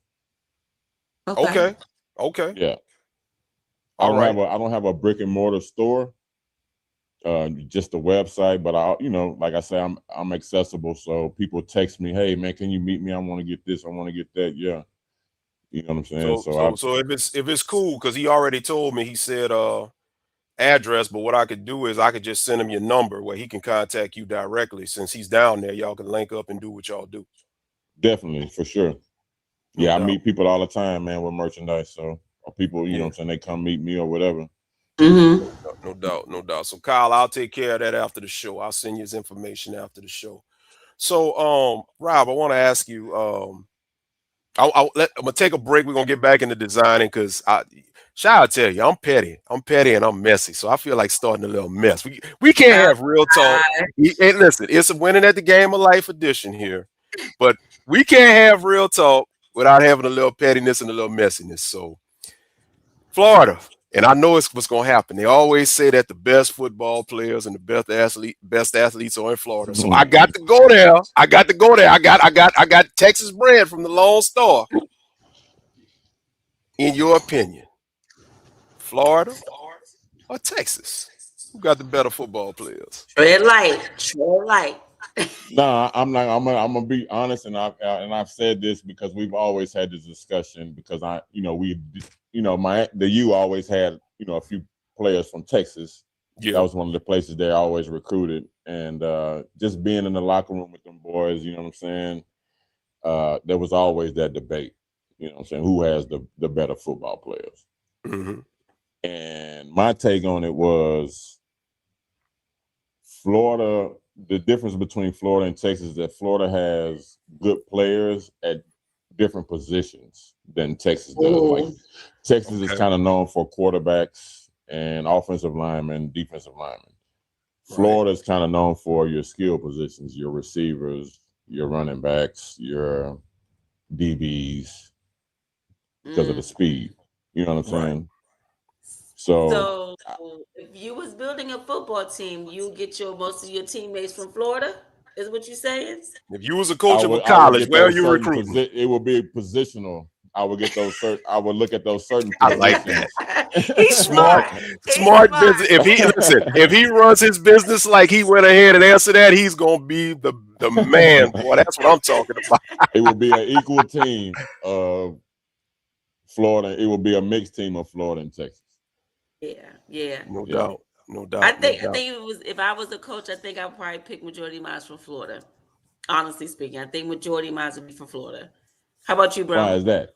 Okay. Yeah. I don't have a brick and mortar store. Just a website, but like I say, I'm accessible. So people text me, "Hey man, can you meet me? I want to get this. I want to get that." Yeah. You know what I'm saying? So if it's cool, because he already told me, he said address, but what I could do is I could just send him your number where he can contact you directly. Since he's down there, y'all can link up and do what y'all do. Definitely, for sure. Yeah, I meet people all the time, man, with merchandise. So people, you know what I'm saying, they come meet me or whatever. No doubt. So Kyle, I'll take care of that after the show. I'll send you his information after the show. So Rob, I want to ask you, I'm gonna take a break. We're gonna get back into designing, because I'll tell you, I'm petty and I'm messy. So I feel like starting a little mess. We can't have real talk. Hey, listen, it's a winning at the game of life edition here, but we can't have real talk without having a little pettiness and a little messiness. So Florida, and I know it's what's gonna happen. They always say that the best football players and the best athletes are in Florida. So I got to go there. I got Texas bred from the Lone Star. In your opinion, Florida or Texas? Who got the better football players? Tread light. No, I'm not. I'm gonna be honest, and I've said this because we've always had this discussion, because the U always had, a few players from Texas. Yeah. That was one of the places they always recruited, and just being in the locker room with them boys, you know what I'm saying? There was always that debate, you know what I'm saying? Who has the better football players? Mhm. And my take on it was Florida. The difference between Florida and Texas is that Florida has good players at different positions than Texas does. Like Texas is Okay. kind of known for quarterbacks and offensive linemen, defensive linemen. Right. Florida is kind of known for your skill positions, your receivers, your running backs, your DBs, because of the speed. You know what I'm Right. saying? So So if you was building a football team, you get most of your teammates from Florida, is what you saying? If you was a I coach of a would college, get where are those you certain recruiting? it would be positional. I would get those certain. I would look at those certain I like that. positions. He's Smart, smart. He's smart business. smart. If he listen, if he runs his business like he went ahead and answered that, he's gonna be the man. Boy, that's what I'm talking about. It would be an equal team of Florida. It would be a mixed team of Florida and Texas. Yeah, yeah. No Yeah. doubt. No I doubt. No think I doubt. think it was if I was a coach, I think I'd probably pick majority of mine from Florida. Honestly speaking, I think majority of mine would be from Florida. How about you, Why bro? is that?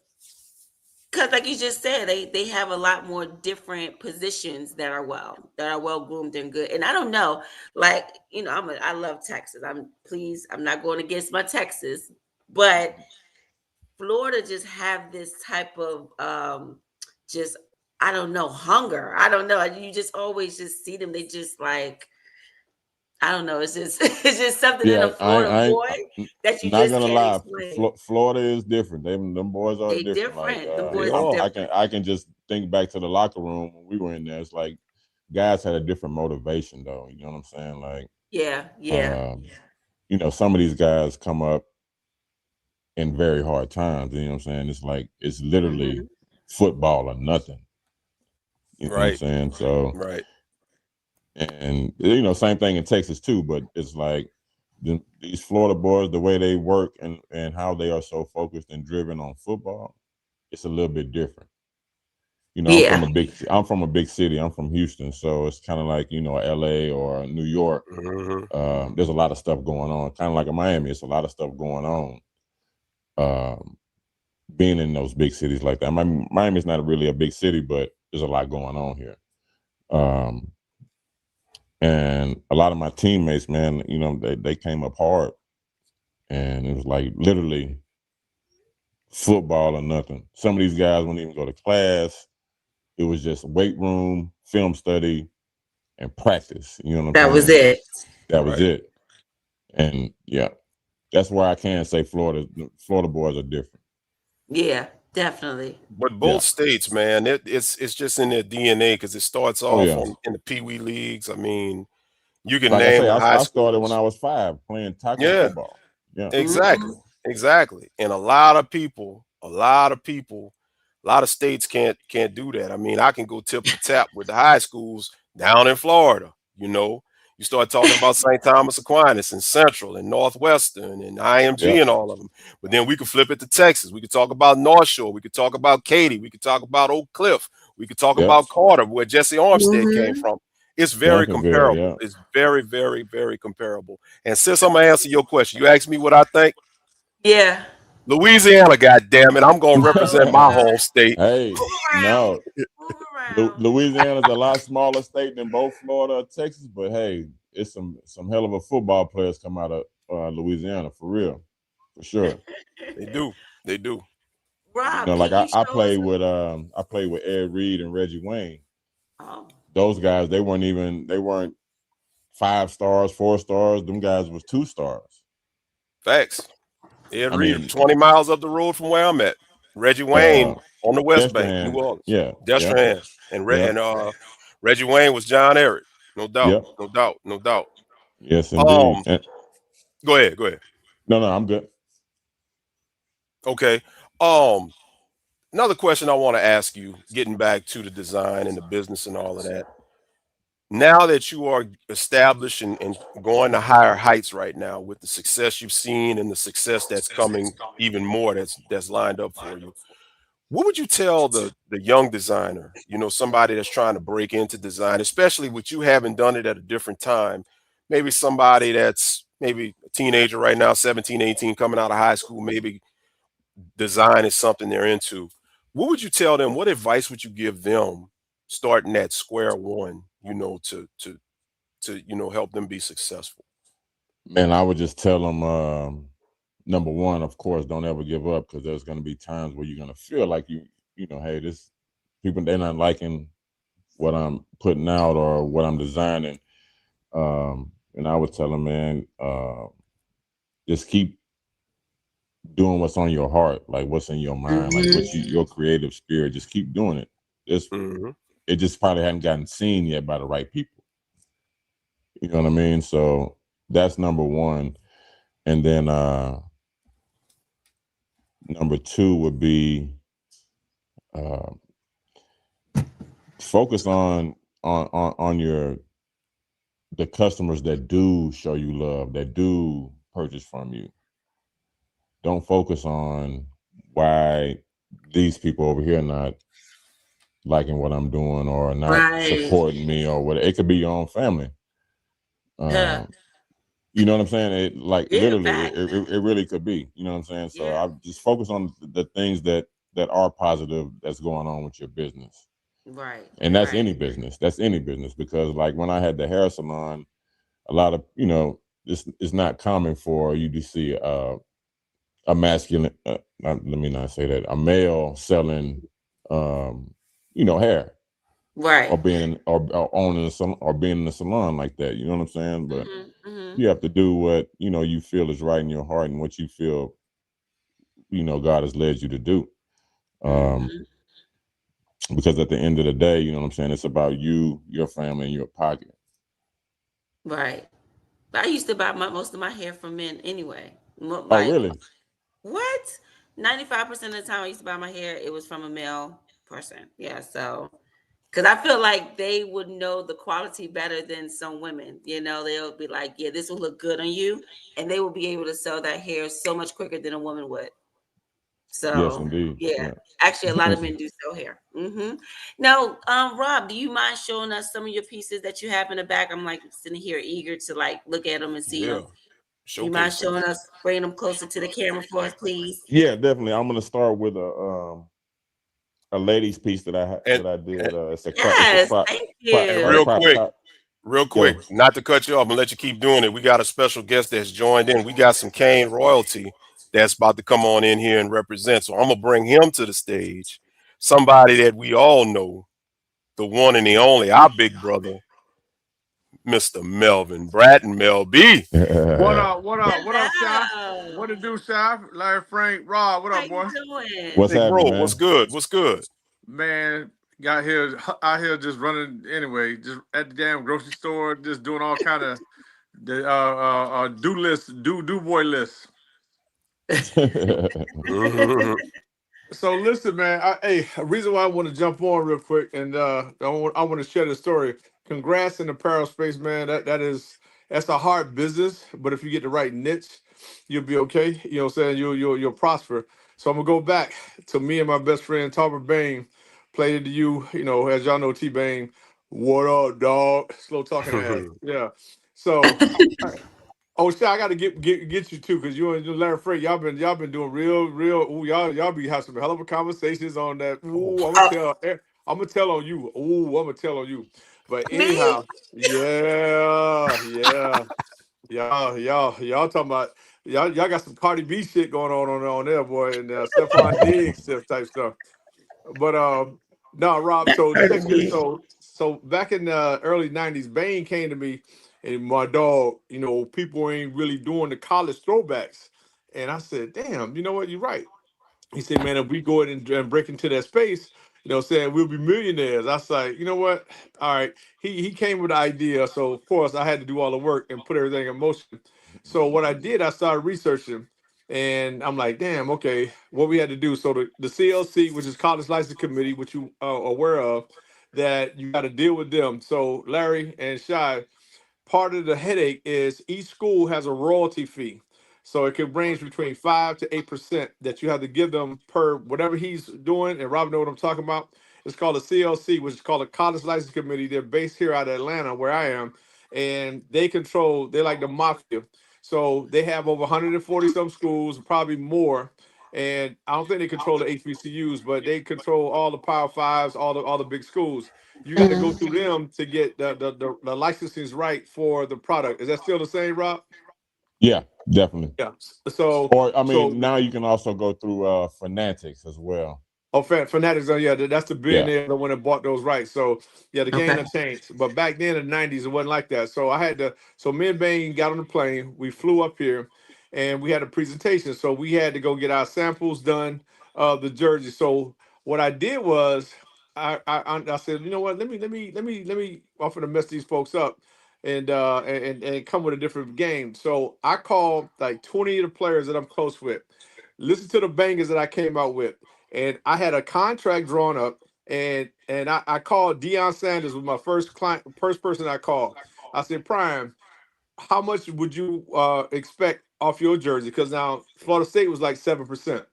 Because like you just said, they have a lot more different positions that are well groomed and good. And I don't know, like I love Texas. I'm not going against my Texas, but Florida just have this type of just I don't know hunger. I don't know. You just always just see them. They just like I don't know. It's just it's just something in a Yeah, Florida I ain't boy that you not just gonna can't lie. explain. Florida is different. Them boys are They different. Like different. Them They boys is are. different. I can just think back to the locker room when we were in there. It's like guys had a different motivation, though. You know what I'm saying? Like, Yeah, yeah. some of these guys come up in very hard times. You know what I'm saying? It's like it's literally Hmm. football or nothing. You know what I'm Right. saying? So, Right. and same thing in Texas too. But it's like these Florida boys, the way they work and how they are so focused and driven on football, it's a little bit different. Yeah. I'm from a big city. I'm from Houston, so it's kind of like LA or New York. Hmm. There's a lot of stuff going on. Kind of like in Miami, it's a lot of stuff going on. Being in those big cities like that, Miami's not really a big city, but there's a lot going on here. And a lot of my teammates, man, they came up hard, and it was like literally football or nothing. Some of these guys wouldn't even go to class. It was just weight room, film study, and practice. You know what That I'm was saying? it. That was Right. it. And yeah, that's why I can say Florida boys are different. Yeah, definitely. But Yeah. both states, man, it's just in their DNA because it starts Oh off yeah. in the Pee Wee leagues. I mean, you can Like I name say, the high I started when schools. I was 5 playing tackle Yeah, football. Yeah. Hmm. exactly. Exactly. And a lot of people, a lot of states can't do that. I mean, I can go tip for tap with the high schools down in Florida, you know. You start talking about St. Thomas Aquinas and Central and Northwestern and IMG Yep. and all of them. But then we could flip it to Texas. We could talk about North Shore. We could talk about Katy. We could talk about Oak Cliff. We could talk Yep. about Carter, where Jesse Armstead came Hmm. from. It's very Duncanville. comparable. Yeah. It's very, very, very comparable. And since I'm gonna answer your question, you asked me what I think. Yeah. Louisiana, goddamn it, I'm gonna represent Oh my God. home state. Hey, Move around. no, Move around. Louisiana's a lot smaller state than both Florida or Texas, but hey, it's some hell of a football players come out of Louisiana for real, for sure. They do. They do. Rob, Like can you I show us? played with Ed Reed and Reggie Wayne. Oh, Those guys, they weren't 5 stars, 4 stars. Them guys was 2 stars. Facts. Ed I Reed, mean, 20 miles up the road from where I'm at. Reggie uh, Wayne on the West Bank, New Destrehan, Orleans. yeah, yeah, Destrehan. And yeah, Reggie Wayne was John Eric. No doubt. yep, No doubt. No doubt. yes, indeed. Um, Go ahead. Go ahead. No, I'm good. Okay. Another question I want to ask you, getting back to the design and the business and all of that. Now that you are established and going to higher heights right now with the success you've seen and the success that's coming even more that's lined up for you, what would you tell the young designer, somebody that's trying to break into design, especially with you having done it at a different time, maybe somebody that's maybe a teenager right now, 17, 18, coming out of high school, maybe design is something they're into. what would you tell them? What advice would you give them starting at square one, to help them be successful? Man, I would just tell them, number one, of course, don't ever give up, because there's going to be times where you're going to feel like hey, this people, they're not liking what I'm putting out or what I'm designing. And I would tell them, man, just keep doing what's on your heart, like what's in your mind, like what's your creative spirit. Just keep doing it. It just probably hadn't gotten seen yet by the right people. You know what I mean? So that's number one. And then number two would be focus on the customers that do show you love, that do purchase from you. Don't focus on why these people over here not liking what I'm doing or not supporting me or what. It could be your own family. You know what I'm saying? It literally, it really could be. You know what I'm saying? So I just focus on the things that are positive that's going on with your business. Right. And that's any business. That's any business, because like when I had the hair salon, a lot of, it's not common for you to see a masculine, let me not say that, a male selling, hair. Right. Or being or owning a salon, or being in a salon like that. You know what I'm saying? But you have to do what you feel is right in your heart and what you feel God has led you to do. Because at the end of the day, you know what I'm saying, it's about you, your family, and your pocket. Right. I used to buy most of my hair from men anyway. Oh, really? What? 95% of the time I used to buy my hair, it was from a male person. Yeah, so because I feel like they would know the quality better than some women. They'll be like, yeah, this will look good on you. And they will be able to sell that hair so much quicker than a woman would. So, yes, indeed. Yeah. Actually, a lot of men do sell hair. Now, Rob, do you mind showing us some of your pieces that you have in the back? I'm sitting here eager to look at them and see them. You mind showing us, bringing them closer to the camera for us, please? Yeah, definitely. I'm going to start with a ladies piece that I did. It's a thank you. Real quick, not to cut you off and let you keep doing it. We got a special guest that's joined in. We got some Kane royalty that's about to come on in here and represent. So I'm gonna bring him to the stage. Somebody that we all know, the one and the only, our big brother, Mr. Melvin Bratton, Mel B. What up, Shy? What to do, Shy? Larry, Frank, Rob, what up, boy? How you doing? What's happening, man? What's good? What's good? Man, out here just running anyway, just at the damn grocery store, just doing all kind of do boy lists. So listen, man. A reason why I want to jump on real quick, and I want to share the story. Congrats in the apparel space, man. That's a hard business, but if you get the right niche, you'll be okay. You know what I'm saying? You'll prosper. So I'm gonna go back to me and my best friend Talbert Bain. Played to you, as y'all know, T-Bane. What up, dog? Slow talking ass. Yeah. So. Oh shit! I got to get you too, because you and Larry Frank, y'all been doing real. Ooh, y'all be having some hell of a conversations on that. Ooh, I'm gonna tell on you. Ooh, I'm gonna tell on you. But anyhow, yeah, y'all talking about y'all got some Cardi B shit going on there, boy, and Stephon Diggs type stuff. But no, Rob. So check this. So back in the early '90s, Bane came to me. And my dog, people ain't really doing the college throwbacks. And I said, damn, you know what? You're right. He said, man, if we go ahead and break into that space, saying we'll be millionaires. I was like, you know what? All right. He came with the idea. So, of course, I had to do all the work and put everything in motion. So what I did, I started researching. And I'm like, damn, okay, what we had to do. So the CLC, which is College License Committee, which you are aware of, that you got to deal with them. So Larry and Shai, part of the headache is each school has a royalty fee. So it could range between 5 to 8% that you have to give them per whatever he's doing. And Rob know what I'm talking about. It's called a CLC, which is called a College License Committee. They're based here out of Atlanta, where I am. And they're like the mafia. So they have over 140 some schools, probably more. and I don't think they control the HBCUs, but they control all the Power Fives, all the big schools. You got to go through them to get the licensing right for the product. Is that still the same, Rob? Yeah, definitely. Yeah. So Or I mean, so now you can also go through Fanatics as well. Oh, Fanatics, yeah, that's the Yeah. billionaire, the one that bought those rights. So yeah, the game Okay. has changed. But back then in the '90s, it wasn't like that. So I had to. So me and Bane got on the plane. We flew up here, and we had a presentation. So we had to go get our samples done of the jersey. So what I did was, I said, you know what? Let me offer to mess these folks up, and come with a different game. So I called like 20 of the players that I'm close with. Listen to the bangers that I came out with. And I had a contract drawn up, and I called Deion Sanders, was my first client, first person I called. I said, Prime, how much would you expect off your jersey? Because now Florida State was like 7%.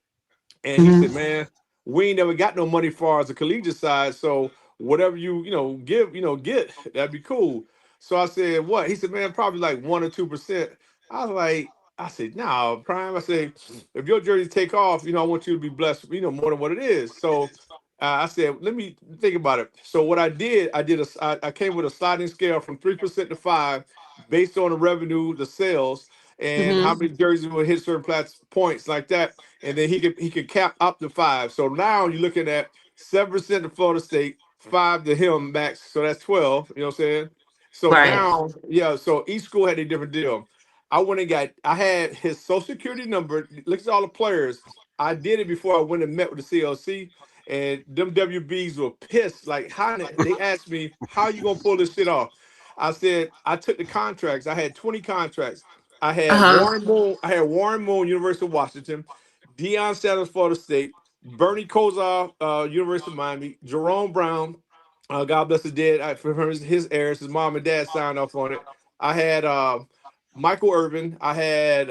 And he said, man, we ain't never got no money far as the collegiate side. So whatever give, get, that'd be cool. So I said, what? He said, man, probably like 1 or 2%. I was like, I said, nah, Prime. I said, if your jersey take off, I want you to be blessed, more than what it is. So I said, let me think about it. So what I did, I came with a sliding scale from 3% to 5, based on the revenue, the sales, and how many jerseys will hit certain points like that, and then he could cap up to 5. So now you're looking at 7% to Florida State, 5 to him max, so that's 12. You know what I'm saying? So Right. now, yeah. So each school had a different deal. I had his social security number. Look at all the players. I did it before I went and met with the CLC, and them WBs were pissed. Like, they asked me, how you gonna pull this shit off? I said, I took the contracts. I had 20 contracts. I had Warren Moon, University of Washington, Deion Sanders, Florida State, Bernie Kosar, University of Miami, Jerome Brown, God bless the dead, for his heirs, his mom and dad signed off on it. I had Michael Irvin. I had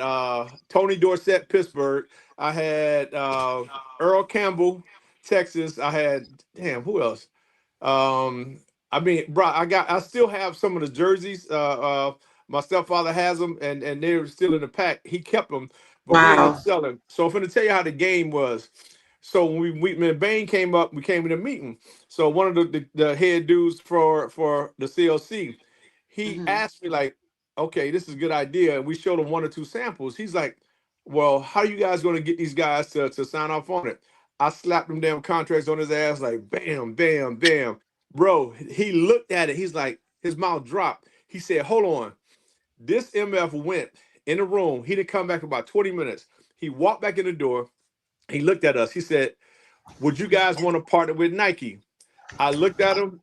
Tony Dorsett, Pittsburgh. I had Earl Campbell, Texas. I had, damn, who else? I mean, bro, I still have some of the jerseys. My stepfather has them, and they're still in the pack. He kept them, but we ended up selling. So I'm going to tell you how the game was. So when Bain came up, we came in a meeting. So one of the head dudes for the CLC, he asked me like, okay, this is a good idea. And we showed him 1 or 2 samples. He's like, well, how are you guys going to get these guys to sign off on it? I slapped them damn contracts on his ass like bam, bam, bam. Bro, he looked at it. He's like, his mouth dropped. He said, hold on. This MF went in the room. He didn't come back for about 20 minutes. He walked back in the door. He looked at us. He said, would you guys want to partner with Nike? I looked at him,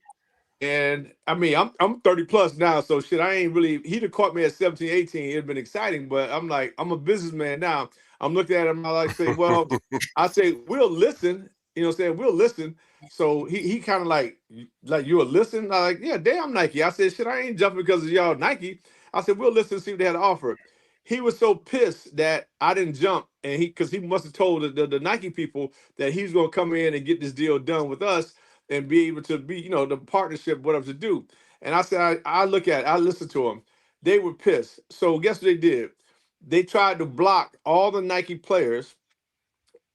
and I mean, I'm 30 plus now, so shit, I ain't really, he'd have caught me at 17, 18. It'd been exciting, but I'm like, I'm a businessman now. I'm looking at him, I like say, well, I say, we'll listen. You know what I'm saying? We'll listen. So he kind of like you'll listen? I like, yeah, damn Nike. I said, shit, I ain't jumping because of y'all Nike. I said, we'll listen and see what they had to offer. He was so pissed that I didn't jump, and because he must have told the Nike people that he's gonna come in and get this deal done with us and be able to be, the partnership, whatever to do. And I said, I look at it, I listened to them. They were pissed. So guess what they did? They tried to block all the Nike players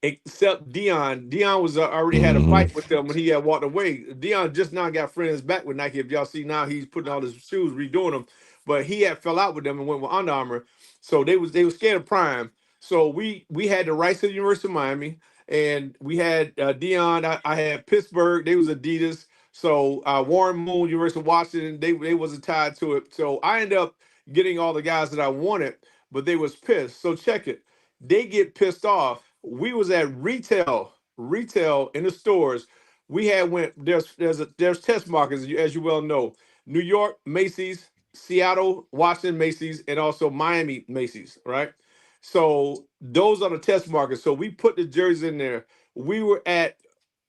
except Deion. Deion was already had a fight with them when he had walked away. Deion just now got friends back with Nike. If y'all see now, he's putting all his shoes, redoing them. But he had fell out with them and went with Under Armour. So they were scared of Prime. So we had the rights to the University of Miami, and we had Deion. I had Pittsburgh. They was Adidas. So Warren Moon, University of Washington, they wasn't tied to it. So I ended up getting all the guys that I wanted, but they was pissed. So check it. They get pissed off. We was at retail in the stores. We had there's test markets, as you well know. New York, Macy's, Seattle, Washington, Macy's, and also Miami, Macy's, right? So those are the test markets. So we put the jerseys in there. We were at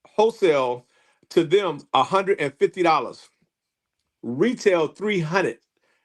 wholesale to them $150. Retail $300.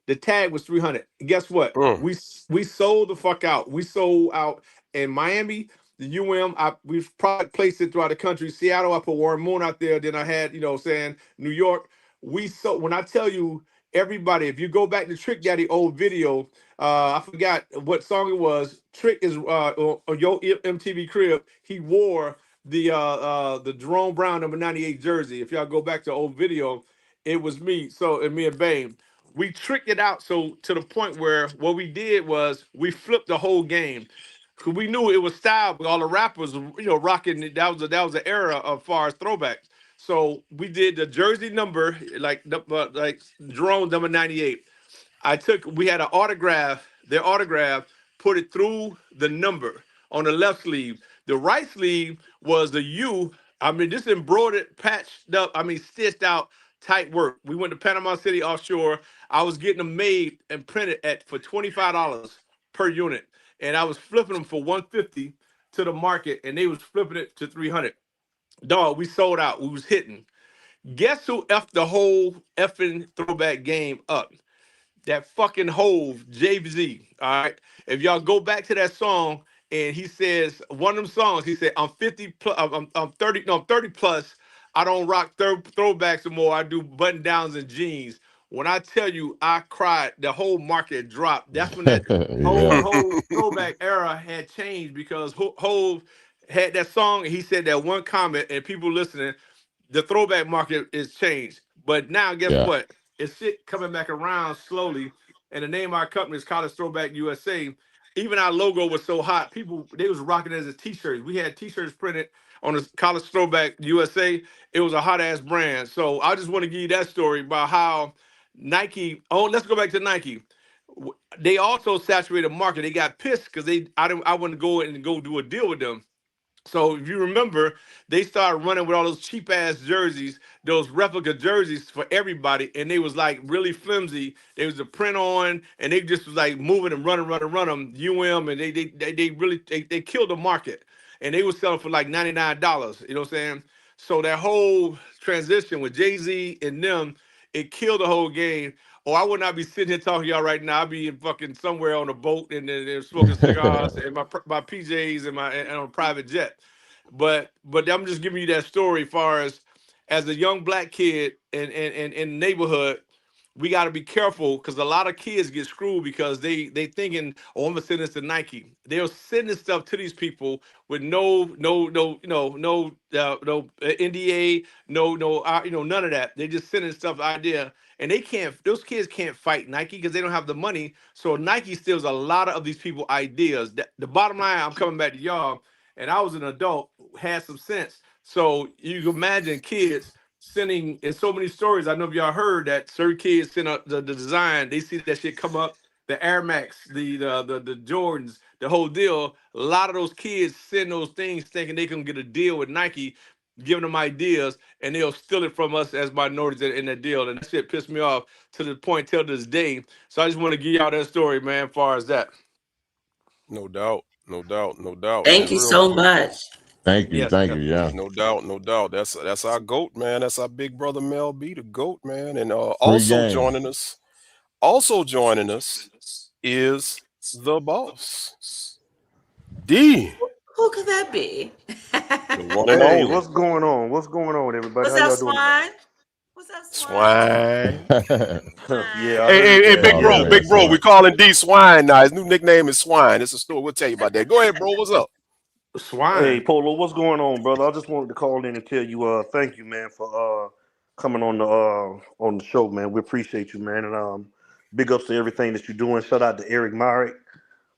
The tag was $300. And guess what? We sold the fuck out. We sold out in Miami, the we've probably placed it throughout the country. Seattle, I put Warren Moon out there. Then I had, New York. When I tell you, everybody, if you go back to Trick Daddy old video, I forgot what song it was. Trick is on your MTV Crib. He wore the Jerome Brown #98 jersey. If y'all go back to old video, it was me. So and me and Bane, we tricked it out so to the point where what we did was we flipped the whole game. 'Cause we knew it was style, but all the rappers, rocking it. That was an era of far as throwbacks. So we did the jersey number like Jerome #98. We had their autograph, put it through the number on the left sleeve. The right sleeve was the U. I mean, this embroidered, patched up, stitched out, tight work. We went to Panama City offshore. I was getting them made and printed for $25 per unit. And I was flipping them for $150 to the market, and they was flipping it to $300. Dog, we sold out. We was hitting. Guess who effed the whole effing throwback game up? That fucking Hove, Jay-Z. All right. If y'all go back to that song, and he says one of them songs, he said, "I'm 50 plus, I'm 30, no, I'm 30 plus. I don't rock throwbacks anymore. I do button downs and jeans." When I tell you, I cried. The whole market dropped. That's when that whole throwback era had changed because Hove had that song. And he said that one comment, and people listening, the throwback market is changed. But now, guess what? It's shit coming back around slowly. And the name of our company is College Throwback USA. Even our logo was so hot, they was rocking it as a t-shirt. We had t-shirts printed on the College Throwback USA. It was a hot ass brand. So I just want to give you that story about how Nike. Oh, let's go back to Nike. They also saturated the market. They got pissed because I wouldn't go and go do a deal with them. So if you remember, they started running with all those cheap ass jerseys, those replica jerseys for everybody, and they was like really flimsy. They was a print on, and they just was like moving and running them. And they really killed the market, and they was selling for like $99. You know what I'm saying? So that whole transition with Jay-Z and them, it killed the whole game. Or I would not be sitting here talking to y'all right now. I'd be in fucking somewhere on a boat and then smoking cigars and my PJs and on a private jet. But I'm just giving you that story as a young black kid in the neighborhood, we got to be careful because a lot of kids get screwed because they thinking, oh, I'm gonna send this to Nike. They're sending stuff to these people with no NDA, none of that. They just sending stuff idea. And those kids can't fight Nike because they don't have the money. So Nike steals a lot of these people ideas. The bottom line, I'm coming back to y'all, and I was an adult, had some sense. So you can imagine kids sending, in so many stories, I know if y'all heard that certain kids send up the design, they see that shit come up, the Air Max, the Jordans, the whole deal. A lot of those kids send those things thinking they can get a deal with Nike, giving them ideas, and they'll steal it from us as minorities in that deal. And that shit pissed me off to the point till this day. So I just want to give y'all that story, man, as far as that. No doubt. Thank you so much. Thank you. Yeah. No doubt. That's our GOAT, man. That's our big brother Mel B, the GOAT, man. And also joining us is the boss. D. Who could that be? The one and Hey, only. what's going on? What's going on, everybody? What's How up, y'all doing? Swine? What's up, Swine? Yeah. Hey, big bro. We calling D Swine now. His new nickname is Swine. It's a story. We'll tell you about that. Go ahead, bro. What's up? Swine. Hey, Polo, what's going on, brother? I just wanted to call in and tell you, thank you, man, for coming on the show, man. We appreciate you, man, and big ups to everything that you're doing. Shout out to Eric Myrick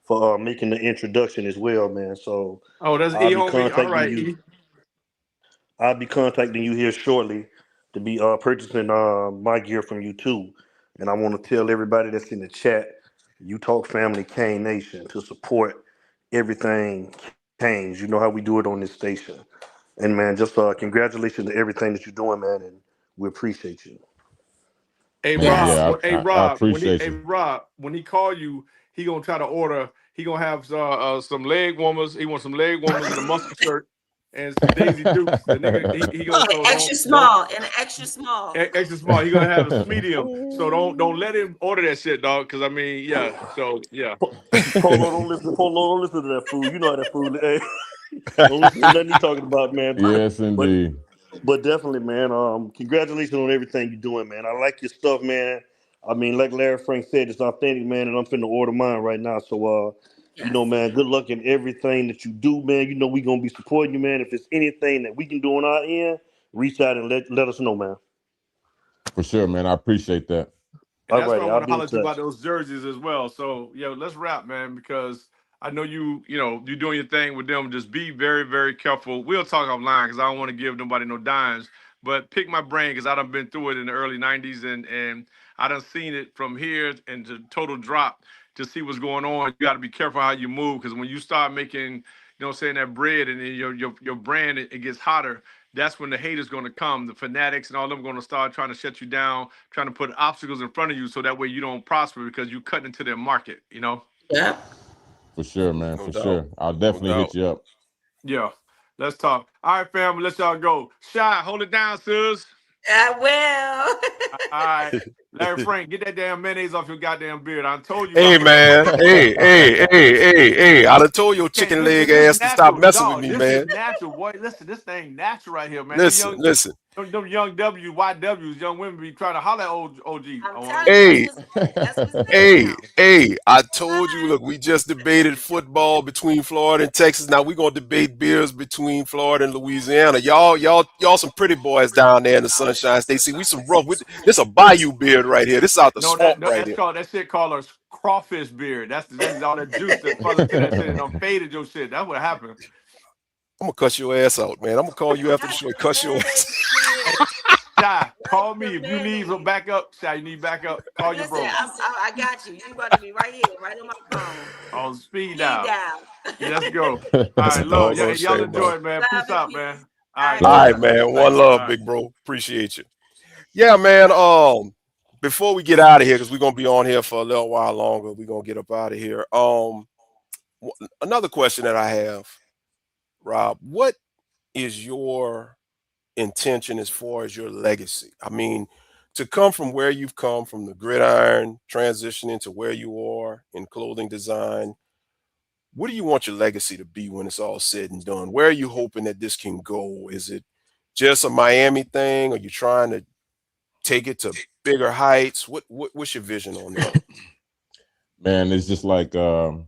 for making the introduction as well, man. So, that's I'll E, be homie. contacting All right, you. E. I'll be contacting you here shortly to be purchasing my gear from you too. And I want to tell everybody that's in the chat, You Talk Family Kane Nation, to support everything Canes. You know how we do it on this station. And man, just congratulations to everything that you're doing, man, and we appreciate you. Hey, Yes. Rob. I appreciate you. Rob, when he call you, he gonna try to order. He gonna have some leg warmers. He wants some leg warmers and a muscle shirt and some Daisy Dukes. The nigga, he gonna so extra small and extra small. Extra small. He gonna have a medium. So don't let him order that shit, dog. Because I mean, yeah. So yeah. Polo, don't listen to that fool. You know how that fool. Hey, don't listen to nothing he's talking about, man. Yes, indeed. But definitely, man. Congratulations on everything you're doing, man. I like your stuff, man. I mean, like Larry Frank said, it's authentic, man, and I'm finna order mine right now. So, you Yes. know, man, good luck in everything that you do, man. You know, we gonna be supporting you, man. If there's anything that we can do on our end, reach out and let us know, man. For sure, man. I appreciate that. And All that's what righty, I I'll want to be in holler at you about touch. those jerseys as well. So, let's wrap, man, because I know you're doing your thing with them. Just be very, very careful. We'll talk offline because I don't want to give nobody no dimes. But pick my brain because I done been through it in the early '90s, and I done seen it from here and to total drop to see what's going on. You got to be careful how you move because when you start making, saying that bread and then your brand it gets hotter. That's when the haters going to come, the fanatics and all them going to start trying to shut you down, trying to put obstacles in front of you so that way you don't prosper because you cutting into their market. Yep. For sure, man. No For doubt. sure. I'll No definitely doubt. hit you up. Yeah. Let's talk. All right, family, let y'all go. Shy, hold it down, sis. I will. All right. Larry Frank, get that damn mayonnaise off your goddamn beard. I told you Hey about that. man, hey! I done told your Okay, chicken leg this is ass to stop natural, messing with dog. me, This is man. natural, boy. Listen, this thing natural right here, man. Listen, listen. Them young YWs, young women be trying to holler at OG. I'm I want telling you, Hey, that's what's in now. I told you. Look, we just debated football between Florida and Texas. Now we gonna debate beers between Florida and Louisiana. Y'all, some pretty boys down there in the Sunshine State. See, we some rough. This a bayou beard right here. This out the no, swamp right that's here. called that shit called a crawfish beard. That's all that juice that funneled to that shit and done faded your shit. That's what happened. I'm gonna cuss your ass out, man. I'm gonna call you after the show and cuss your ass. Hey, Shy, call me if you need some backup. Shy, you need backup. Call your Listen, bro I got you. You about to be right here, right on my phone. on speed Speed dial. dial. Let's go. All That's right, a love. doggone Y'all shame, man. enjoy it, man. Love Peace and out, peace. man. All All right, right, All love right, y'all. love. man. One Thanks. All love, right. big bro. Appreciate you. Yeah, man. Before we get out of here, because we're gonna be on here for a little while longer, we're gonna get up out of here. Another question that I have, Rob, what is your intention as far as your legacy? I mean, to come from where you've come from the gridiron, transitioning to where you are in clothing design, what do you want your legacy to be when it's all said and done? Where are you hoping that this can go? Is it just a Miami thing? Are you trying to take it to bigger heights? What's your vision on that? Man, it's just like of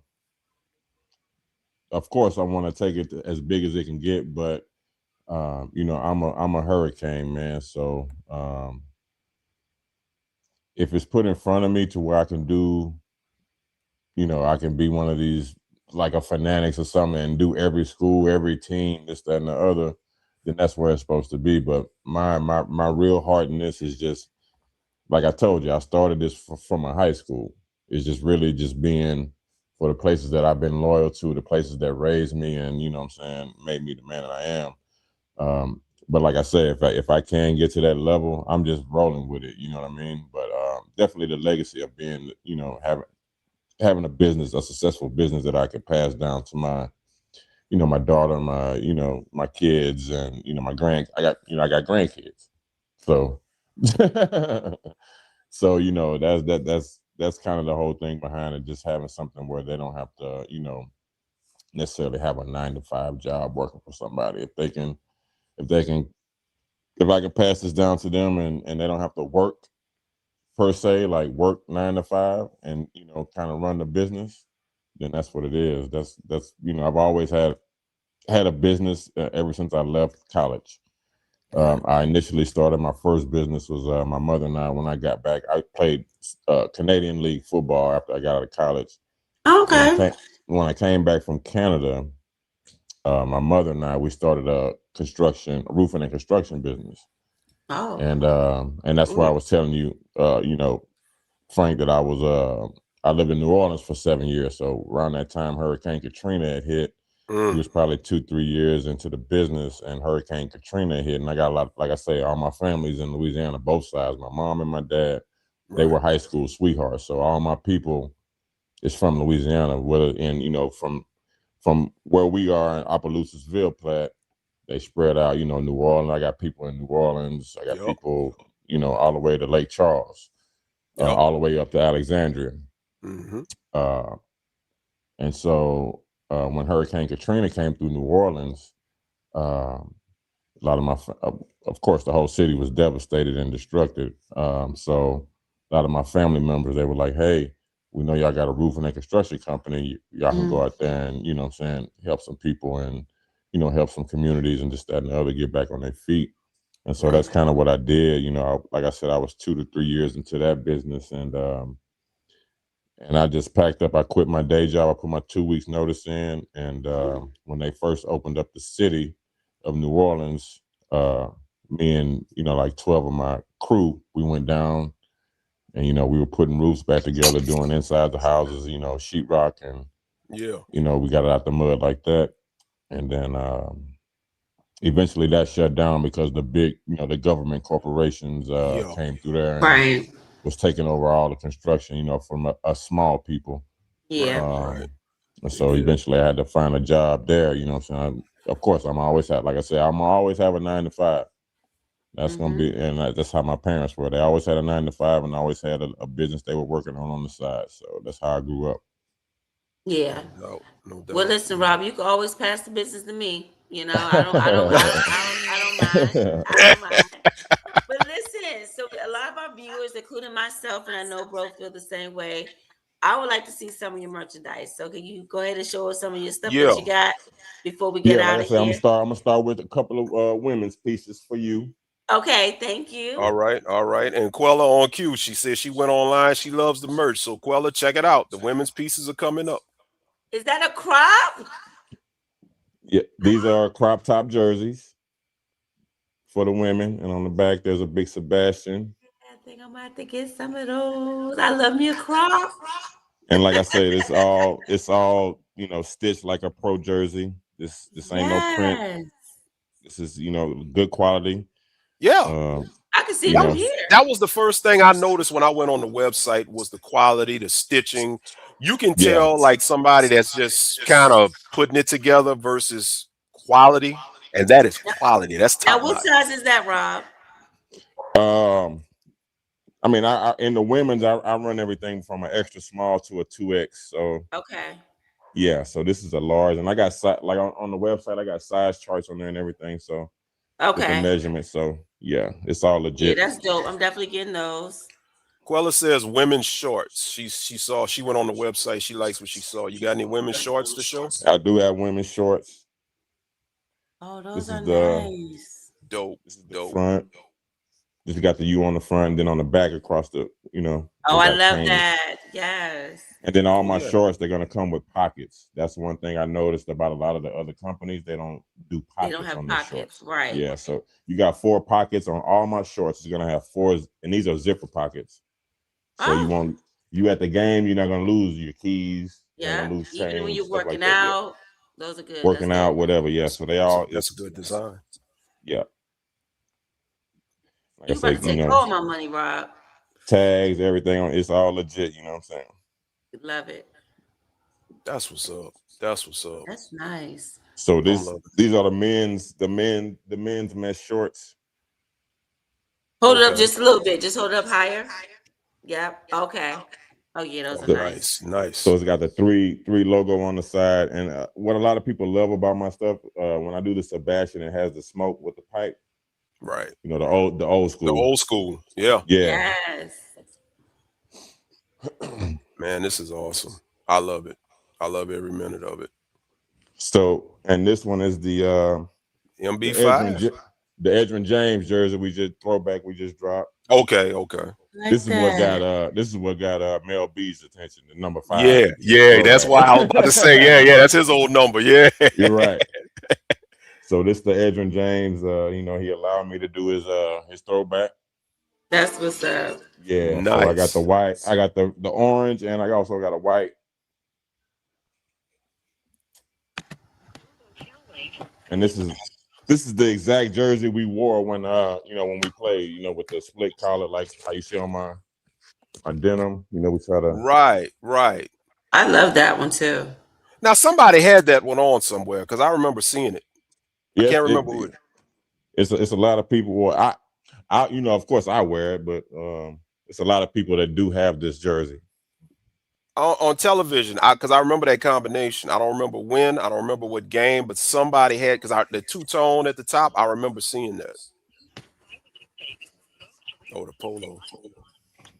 course I want to take it as big as it can get, but I'm a hurricane, man. So if it's put in front of me to where I can do, I can be one of these like a fanatics or something and do every school, every team, this, that, and the other, then that's where it's supposed to be. But my real heart in this is just like I told you, I started this from my high school. It's just really just being for the places that I've been loyal to, the places that raised me and, made me the man that I am. But like I said, if I can get to that level, I'm just rolling with it. You know what I mean? But definitely the legacy of being, having a business, a successful business that I could pass down to my daughter, my kids, and I got grandkids. So, so that's kind of the whole thing behind it. Just having something where they don't have to, necessarily have a 9-to-5 job working for somebody. If I can pass this down to them and they don't have to work per se, like work 9 to 5 and, kind of run the business, then that's what it is. That's I've always had a business ever since I left college. I initially started, my first business was my mother and I, when I got back, I played Canadian League football after I got out of college. Okay. When I came back from Canada, my mother and I, we started a roofing and construction business. Oh. And that's why I was telling you, Frank, that I lived in New Orleans for 7 years. So around that time, Hurricane Katrina had hit. He was probably 2-3 years into the business, and Hurricane Katrina hit. And I got a lot, like I say, all my family's in Louisiana, both sides. My mom and my dad, they were high school sweethearts. So all my people is from Louisiana, from where we are in Opelousasville, Platte, they spread out, New Orleans. I got people in New Orleans. I got people, all the way to Lake Charles, all the way up to Alexandria. And so when Hurricane Katrina came through New Orleans, a lot of of course, the whole city was devastated and destructed. So lot of my family members, they were like, hey, we know y'all got a roofing and construction company. Y'all can go out there and, you know what I'm saying, help some people and, you know, help some communities and this, that, and the other, get back on their feet. And so that's kind of what I did. You know, like I said, I was 2 to 3 years into that business, and I just packed up. I quit my day job. I put my 2 weeks notice in, and when they first opened up the city of New Orleans, me and, you know, like 12 of my crew, we went down, and, you know, we were putting roofs back together, doing inside the houses, you know, sheetrock, and you know, we got it out the mud like that. And then eventually that shut down because the big, you know, the government corporations came through there and was taking over all the construction, you know, from a small people. And so eventually I had to find a job there, you know what I'm saying? Of course, I'm always have, like I said, I'm always have a 9 to 5. That's going to be, and that's how my parents were. They always had a 9 to 5 and always had a business they were working on the side. So that's how I grew up. Yeah. No doubt. Well, listen, Rob, you can always pass the business to me. You know, I don't mind. I don't mind. But listen, so a lot of our viewers, including myself, and I know bro feel the same way. I would like to see some of your merchandise. So can you go ahead and show us some of your stuff that you got before we get out of here? I'm gonna start with a couple of women's pieces for you. Okay, thank you. All right. And Quella on cue. She said she went online. She loves the merch. So Quella, check it out. The women's pieces are coming up. Is that a crop? Yeah, these are crop top jerseys for the women, and on the back there's a big Sebastian. I think I'm gonna have to get some of those. I love me a crop. And like I said, it's all you know, stitched like a pro jersey. This ain't no print. This is, you know, good quality. Yeah. I can see it from here. That was the first thing I noticed when I went on the website was the quality, the stitching. You can tell like somebody that's just kind of putting it together versus quality, and that is quality. That's top notch. Now, what size is that, Rob? I mean, I in the women's, I run everything from an extra small to a 2X. So yeah. So this is a large, and I got like on the website, I got size charts on there and everything. So with the measurements. So yeah, it's all legit. Yeah, that's dope. I'm definitely getting those. Quella says women's shorts. She went on the website. She likes what she saw. You got any women's shorts to show? I do have women's shorts. Oh, those are nice. Dope. This is the front. Just got the U on the front, and then on the back across the, you know. Oh, I love that. Yes. And then all my shorts, they're gonna come with pockets. That's one thing I noticed about a lot of the other companies. They don't do pockets. They don't have pockets, right? Yeah. So you got 4 pockets on all my shorts. It's gonna have 4, and these are zipper pockets. So you at the game, you're not gonna lose your keys. Yeah. Lose chains, even when you're working like out, those are good. Working out, whatever. Yeah. So they all. That's a good design. Yeah. Like you about to take all my money, Rob. Tags, everything, it's all legit. You know what I'm saying? Love it. That's what's up. That's nice. So these are the men's mesh shorts. Hold it up just a little bit. Just hold it up higher. Yep. Okay. Oh yeah, those are nice. So it's got the three logo on the side, and what a lot of people love about my stuff, when I do the Sebastian, it has the smoke with the pipe. Right. You know, the old school. The old school. Yeah. Yes. Man, this is awesome. I love it. I love every minute of it. So, and this one is the MB5. The Edgerrin James jersey we just dropped. Okay. This is what got Mel B's attention, the number 5. Yeah. That's why I was about to say, yeah, that's his old number. Yeah. You're right. So this the Edgerrin James, you know, he allowed me to do his throwback. That's what's up. Yeah. Nice. So I got the white, I got the orange, and I also got a white. And this is the exact jersey we wore when when we played, you know, with the split collar, like how you see on my denim. You know, we try to Right. I love that one too. Now somebody had that one on somewhere because I remember seeing it. Yes, I can't remember who it. It's a lot of people. Well, I you know, of course I wear it, but it's a lot of people that do have this jersey on television. Because I remember that combination. I don't remember when. I don't remember what game, but somebody had the two-tone at the top. I remember seeing that. Oh, the polo.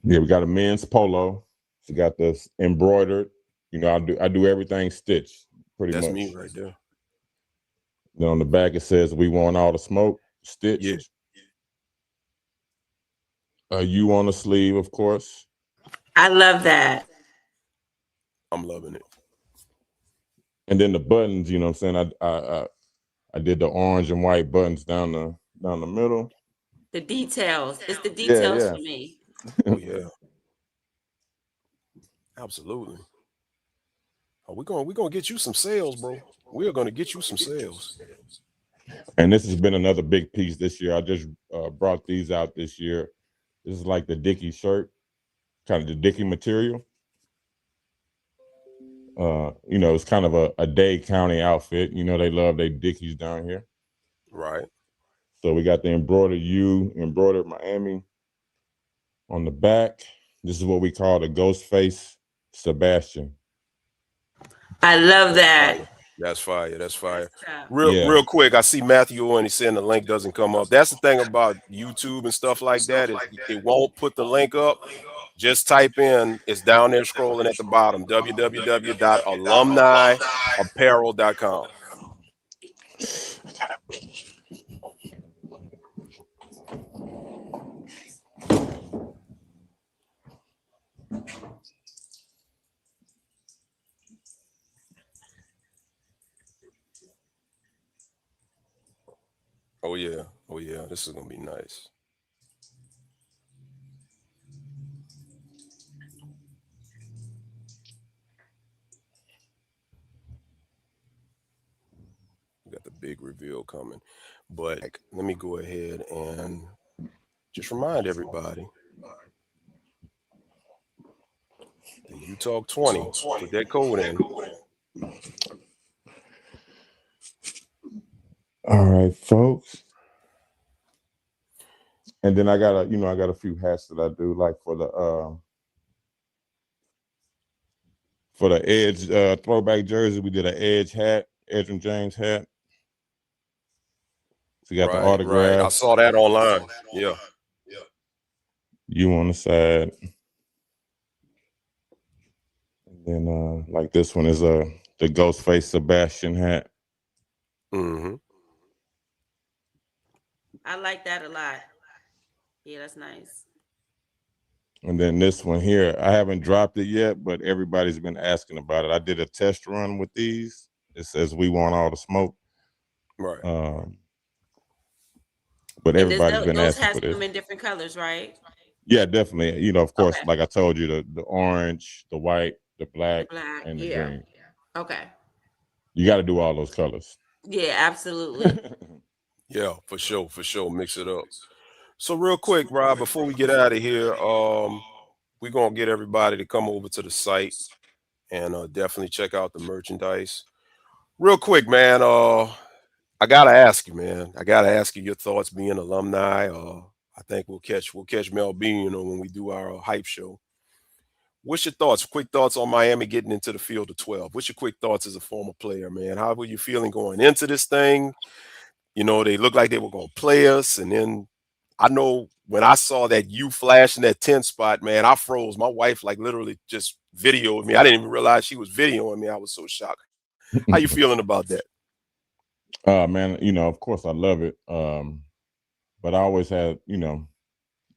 Yeah, we got a men's polo. We got this embroidered. You know, I do everything stitched pretty That's much. me right there. Then on the back it says "We want all the smoke," stitched. Yeah. You on the sleeve, of course. I love that. I'm loving it. And then the buttons, you know what I'm saying? I did the orange and white buttons down the middle. The details. It's the Yeah, details yeah. for me. Oh yeah. Absolutely. Oh, we're gonna get you some sales, bro. We are gonna get you some sales. And this has been another big piece this year. I just brought these out this year. This is like the Dickie shirt, kind of the Dickie material. You know, it's kind of a Dade County outfit. You know, they love their Dickies down here. Right. So we got the embroidered Miami on the back. This is what we call the Ghostface Sebastian. I love that. That's fire. That's fire. Yeah. Real quick, I see Matthew and he's saying the link doesn't come up. That's the thing about YouTube and stuff like that is it won't put the link up. Just type in, it's down there scrolling at the bottom, www.alumniapparel.com. Oh yeah. Oh yeah. This is gonna be nice. We got the big reveal coming. But let me go ahead and just remind everybody that you talk 20. Put that code in. All right, folks. And then I got a few hats that I do, like for the Edge throwback jersey. We did an Edge hat, Edge and James hat. So you got the autograph. Right. I saw that online. Yeah. You on the side. And then like this one is the Ghostface Sebastian hat. Mm-hmm. I like that a lot. Yeah, that's nice. And then this one here, I haven't dropped it yet, but everybody's been asking about it. I did a test run with these. It says "We want all the smoke." Right. But everybody's been those asking hats for this. come in different colors, right? Yeah, definitely. You know, of course, Okay. like I told you, the orange, the white, the black, Black. and the Yeah. green. Okay. You got to do all those colors. Yeah, absolutely. Yeah, for sure. Mix it up. So real quick, Rob, before we get out of here, we're gonna get everybody to come over to the site and definitely check out the merchandise. Real quick, man. I gotta ask you, man. I gotta ask you your thoughts being alumni. I think we'll catch Mel B, you know, when we do our hype show. What's your thoughts? Quick thoughts on Miami getting into the field of 12. What's your quick thoughts as a former player, man? How were you feeling going into this thing? You know, they looked like they were gonna play us, and then I know when I saw that you flashing that 10 spot, man, I froze. My wife like literally just videoed me. I didn't even realize she was videoing me. I was so shocked. How you feeling about that? Man, you know, of course I love it. But I always had, you know,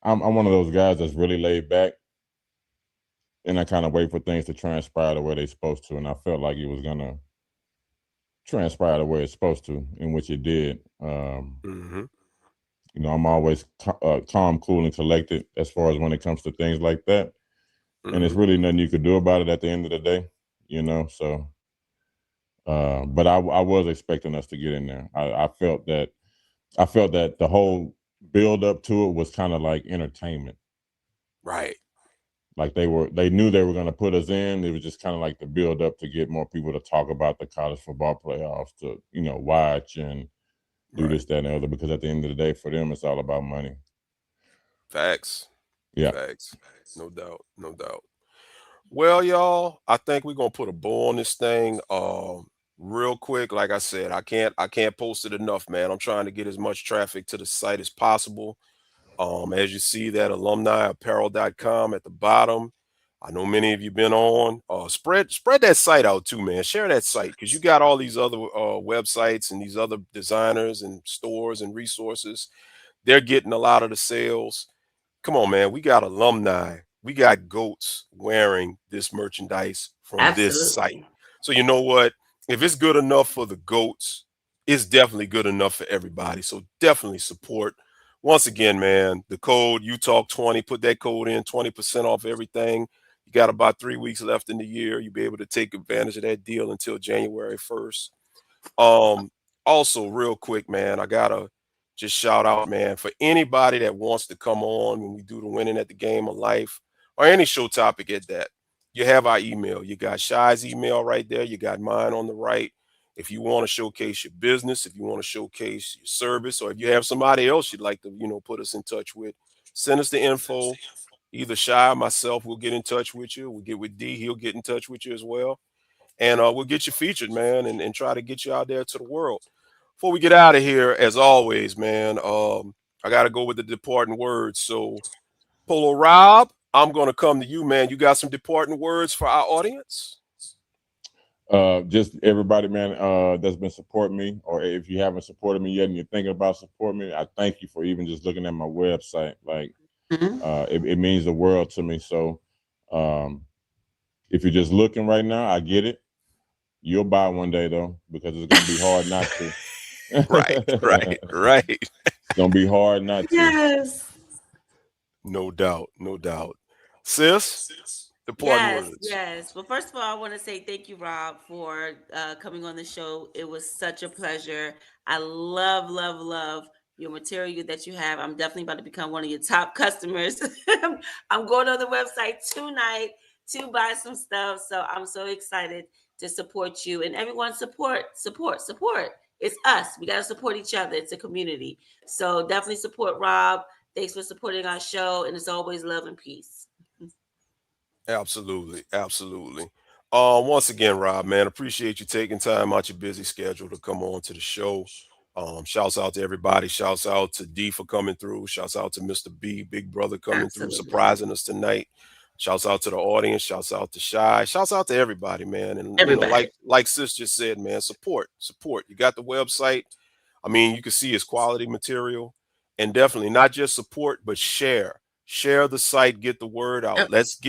I'm one of those guys that's really laid back, and I kind of wait for things to transpire the way they're supposed to. And I felt like it was gonna transpire the way it's supposed to, in which it did. Mm-hmm. You know, I'm always calm, cool, and collected as far as when it comes to things like that. And it's really nothing you could do about it at the end of the day, you know. So, but I was expecting us to get in there. I felt that the whole build up to it was kind of like entertainment. Right. Like they knew they were going to put us in. It was just kind of like the build up to get more people to talk about the college football playoffs, to, you know, watch and do this, that, and the other, because at the end of the day, for them, it's all about money. Facts. Yeah. Facts. No doubt. Well, y'all, I think we're gonna put a bow on this thing. Real quick, like I said, I can't post it enough, man. I'm trying to get as much traffic to the site as possible. As you see that alumniapparel.com at the bottom. I know many of you been on. Spread that site out too, man. Share that site because you got all these other websites and these other designers and stores and resources. They're getting a lot of the sales. Come on, man. We got alumni. We got goats wearing this merchandise from this site. Absolutely. So you know what? If it's good enough for the goats, it's definitely good enough for everybody. So definitely support. Once again, man, the code UTalk20, put that code in, 20% off everything. You got about 3 weeks left in the year. You'll be able to take advantage of that deal until January 1st. Also, real quick, man, I gotta just shout out, man, for anybody that wants to come on when we do the Winning at the Game of Life or any show topic at that. You have our email. You got Shy's email right there. You got mine on the right. If you want to showcase your business, if you want to showcase your service, or if you have somebody else you'd like to, put us in touch with, send us the info. Either Shy or myself will get in touch with you. We'll get with D. He'll get in touch with you as well. And we'll get you featured, man, and try to get you out there to the world. Before we get out of here, as always, man, I got to go with the departing words. So, Polo Rob, I'm going to come to you, man. You got some departing words for our audience? Just everybody, man, that's been supporting me, or if you haven't supported me yet and you're thinking about supporting me, I thank you for even just looking at my website. Like, it means the world to me. So if you're just looking right now, I get it. You'll buy one day, though, because it's going to be hard not to. Right. It's going to be hard not to. Yes. No doubt. Sis, departing words. Yes. Well, first of all, I want to say thank you, Rob, for coming on the show. It was such a pleasure. I love your material that you have. I'm definitely about to become one of your top customers. I'm going on the website tonight to buy some stuff. So I'm so excited to support you, and everyone support. It's us. We got to support each other. It's a community. So definitely support Rob. Thanks for supporting our show. And it's always love and peace. Absolutely. Once again, Rob, man, appreciate you taking time out your busy schedule to come on to the show. Shouts out to everybody. Shouts out to D for coming through. Shouts out to Mr. B, big brother, coming through, surprising us tonight. Shouts out to the audience. Shouts out to Shy. Shouts out to everybody, man. And like Sis just said, man, support. You got the website. I mean, you can see it's quality material, and definitely not just support, but share the site, get the word out. Let's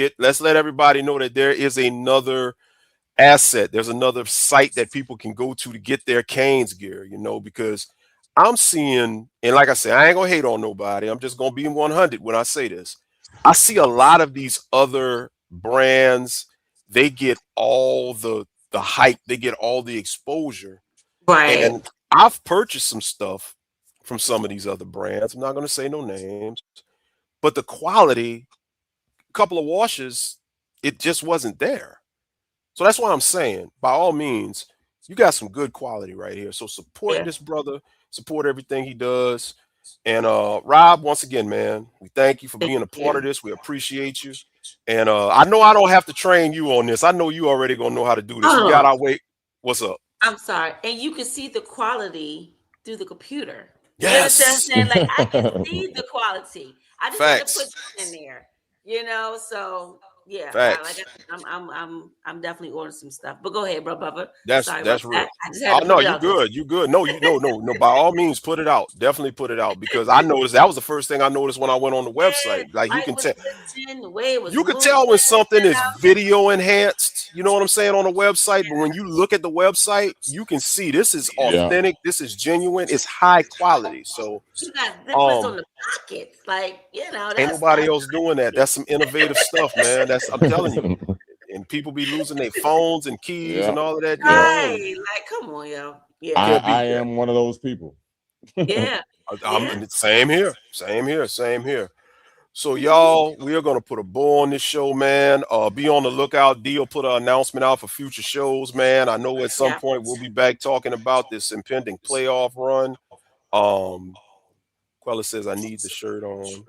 let everybody know that there is another asset. There's another site that people can go to get their Canes gear, because I'm seeing, and like I said, I ain't gonna hate on nobody. I'm just gonna be 100 when I say this. I see a lot of these other brands, they get all the hype, they get all the exposure. Right. And I've purchased some stuff from some of these other brands. I'm not going to say no names, but the quality, a couple of washes, it just wasn't there. So that's why I'm saying, by all means, you got some good quality right here. So support this brother, support everything he does. And Rob, once again, man, we thank you for being a part of this. We appreciate you. And I know I don't have to train you on this. I know you already gonna know how to do this. We got our way. What's up? I'm sorry. And you can see the quality through the computer. Yes. You understand what I'm saying? Like, I can see the quality. I just want to put that in there. So yeah, I'm definitely ordering some stuff. But go ahead, bro, Bubba. That's real. You good. You good. No, by all means, put it out. Definitely put it out, because I noticed that was the first thing I noticed when I went on the website. Like, you can tell, when something is video enhanced, you know what I'm saying, on a website. But when you look at the website, you can see this is authentic. This is genuine. It's high quality. So you got zippers on the pockets, ain't nobody else doing that. That's some innovative stuff, man. I'm telling you. And people be losing their phones and keys and all of that. Right. Like, come on, yo. Yeah. I am one of those people. Yeah. Same here. So y'all, we are going to put a bow on this show, man. Be on the lookout. D will put an announcement out for future shows, man. I know at some point we'll be back talking about this impending playoff run. Quella says, I need the shirt on.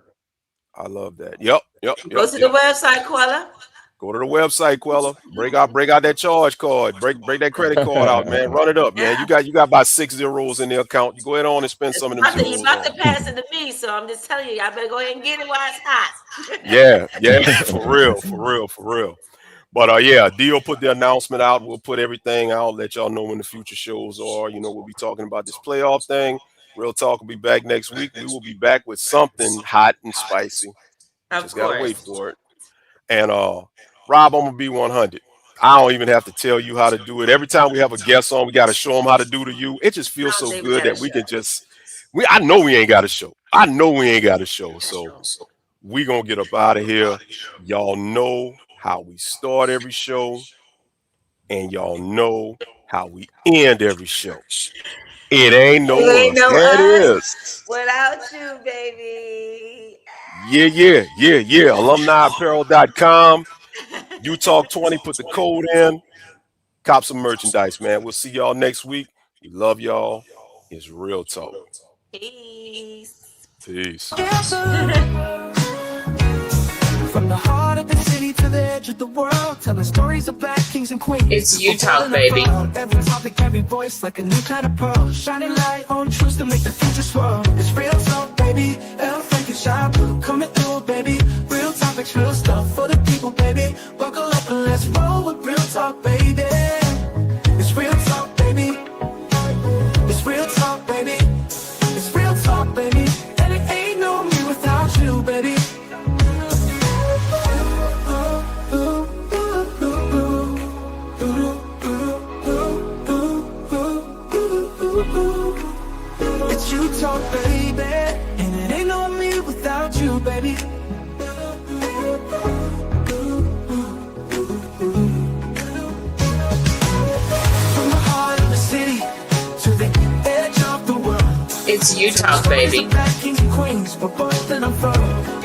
I love that. Yep. Go to the website, Quella. Go to the website, Quella. Break out that charge card. Break that credit card out, man. Run it up, man. You got about 6 zeros in the account. You go ahead on and spend some of them zeros. You're about to pass it to me, so I'm just telling you, I better go ahead and get it while it's hot. Yeah, for real. But yeah, Dio put the announcement out. We'll put everything out. Let y'all know when the future shows are. You know, we'll be talking about this playoff thing. Real Talk will be back next week. We will be back with something hot and spicy. Just gotta wait for it. And Rob, I'm gonna be 100. I don't even have to tell you how to do it. Every time we have a guest on, we gotta show them how to do to you. It just feels so good that we can just. I know we ain't got a show. So we gonna get up out of here. Y'all know how we start every show, and y'all know how we end every show. It ain't no us. That is without you, baby. Yeah. AlumniApparel.com. You talk 20, put the code in. Cop some merchandise, man. We'll see y'all next week. We love y'all. It's Real Talk. Peace. From the heart of the city to the edge of the world, telling stories of black kings and queens. It's you talk, baby. Every topic, every voice, like a new kind of pearl. Shining light on truths to make the future swirl. It's Real Talk, baby. Frank and Shy Blue coming through, baby. Real topics, real stuff for the people, baby. Buckle up and let's roll with Real Talk, baby. It's Real Talk, baby. It's Real Talk, baby. It's Real Talk, baby. And it ain't no me without you, baby. It's you talk, baby, and it ain't no me without you, baby. From the heart of the city to the edge of the world, it's you talk, baby. Black kings and queens, but both and I'm from.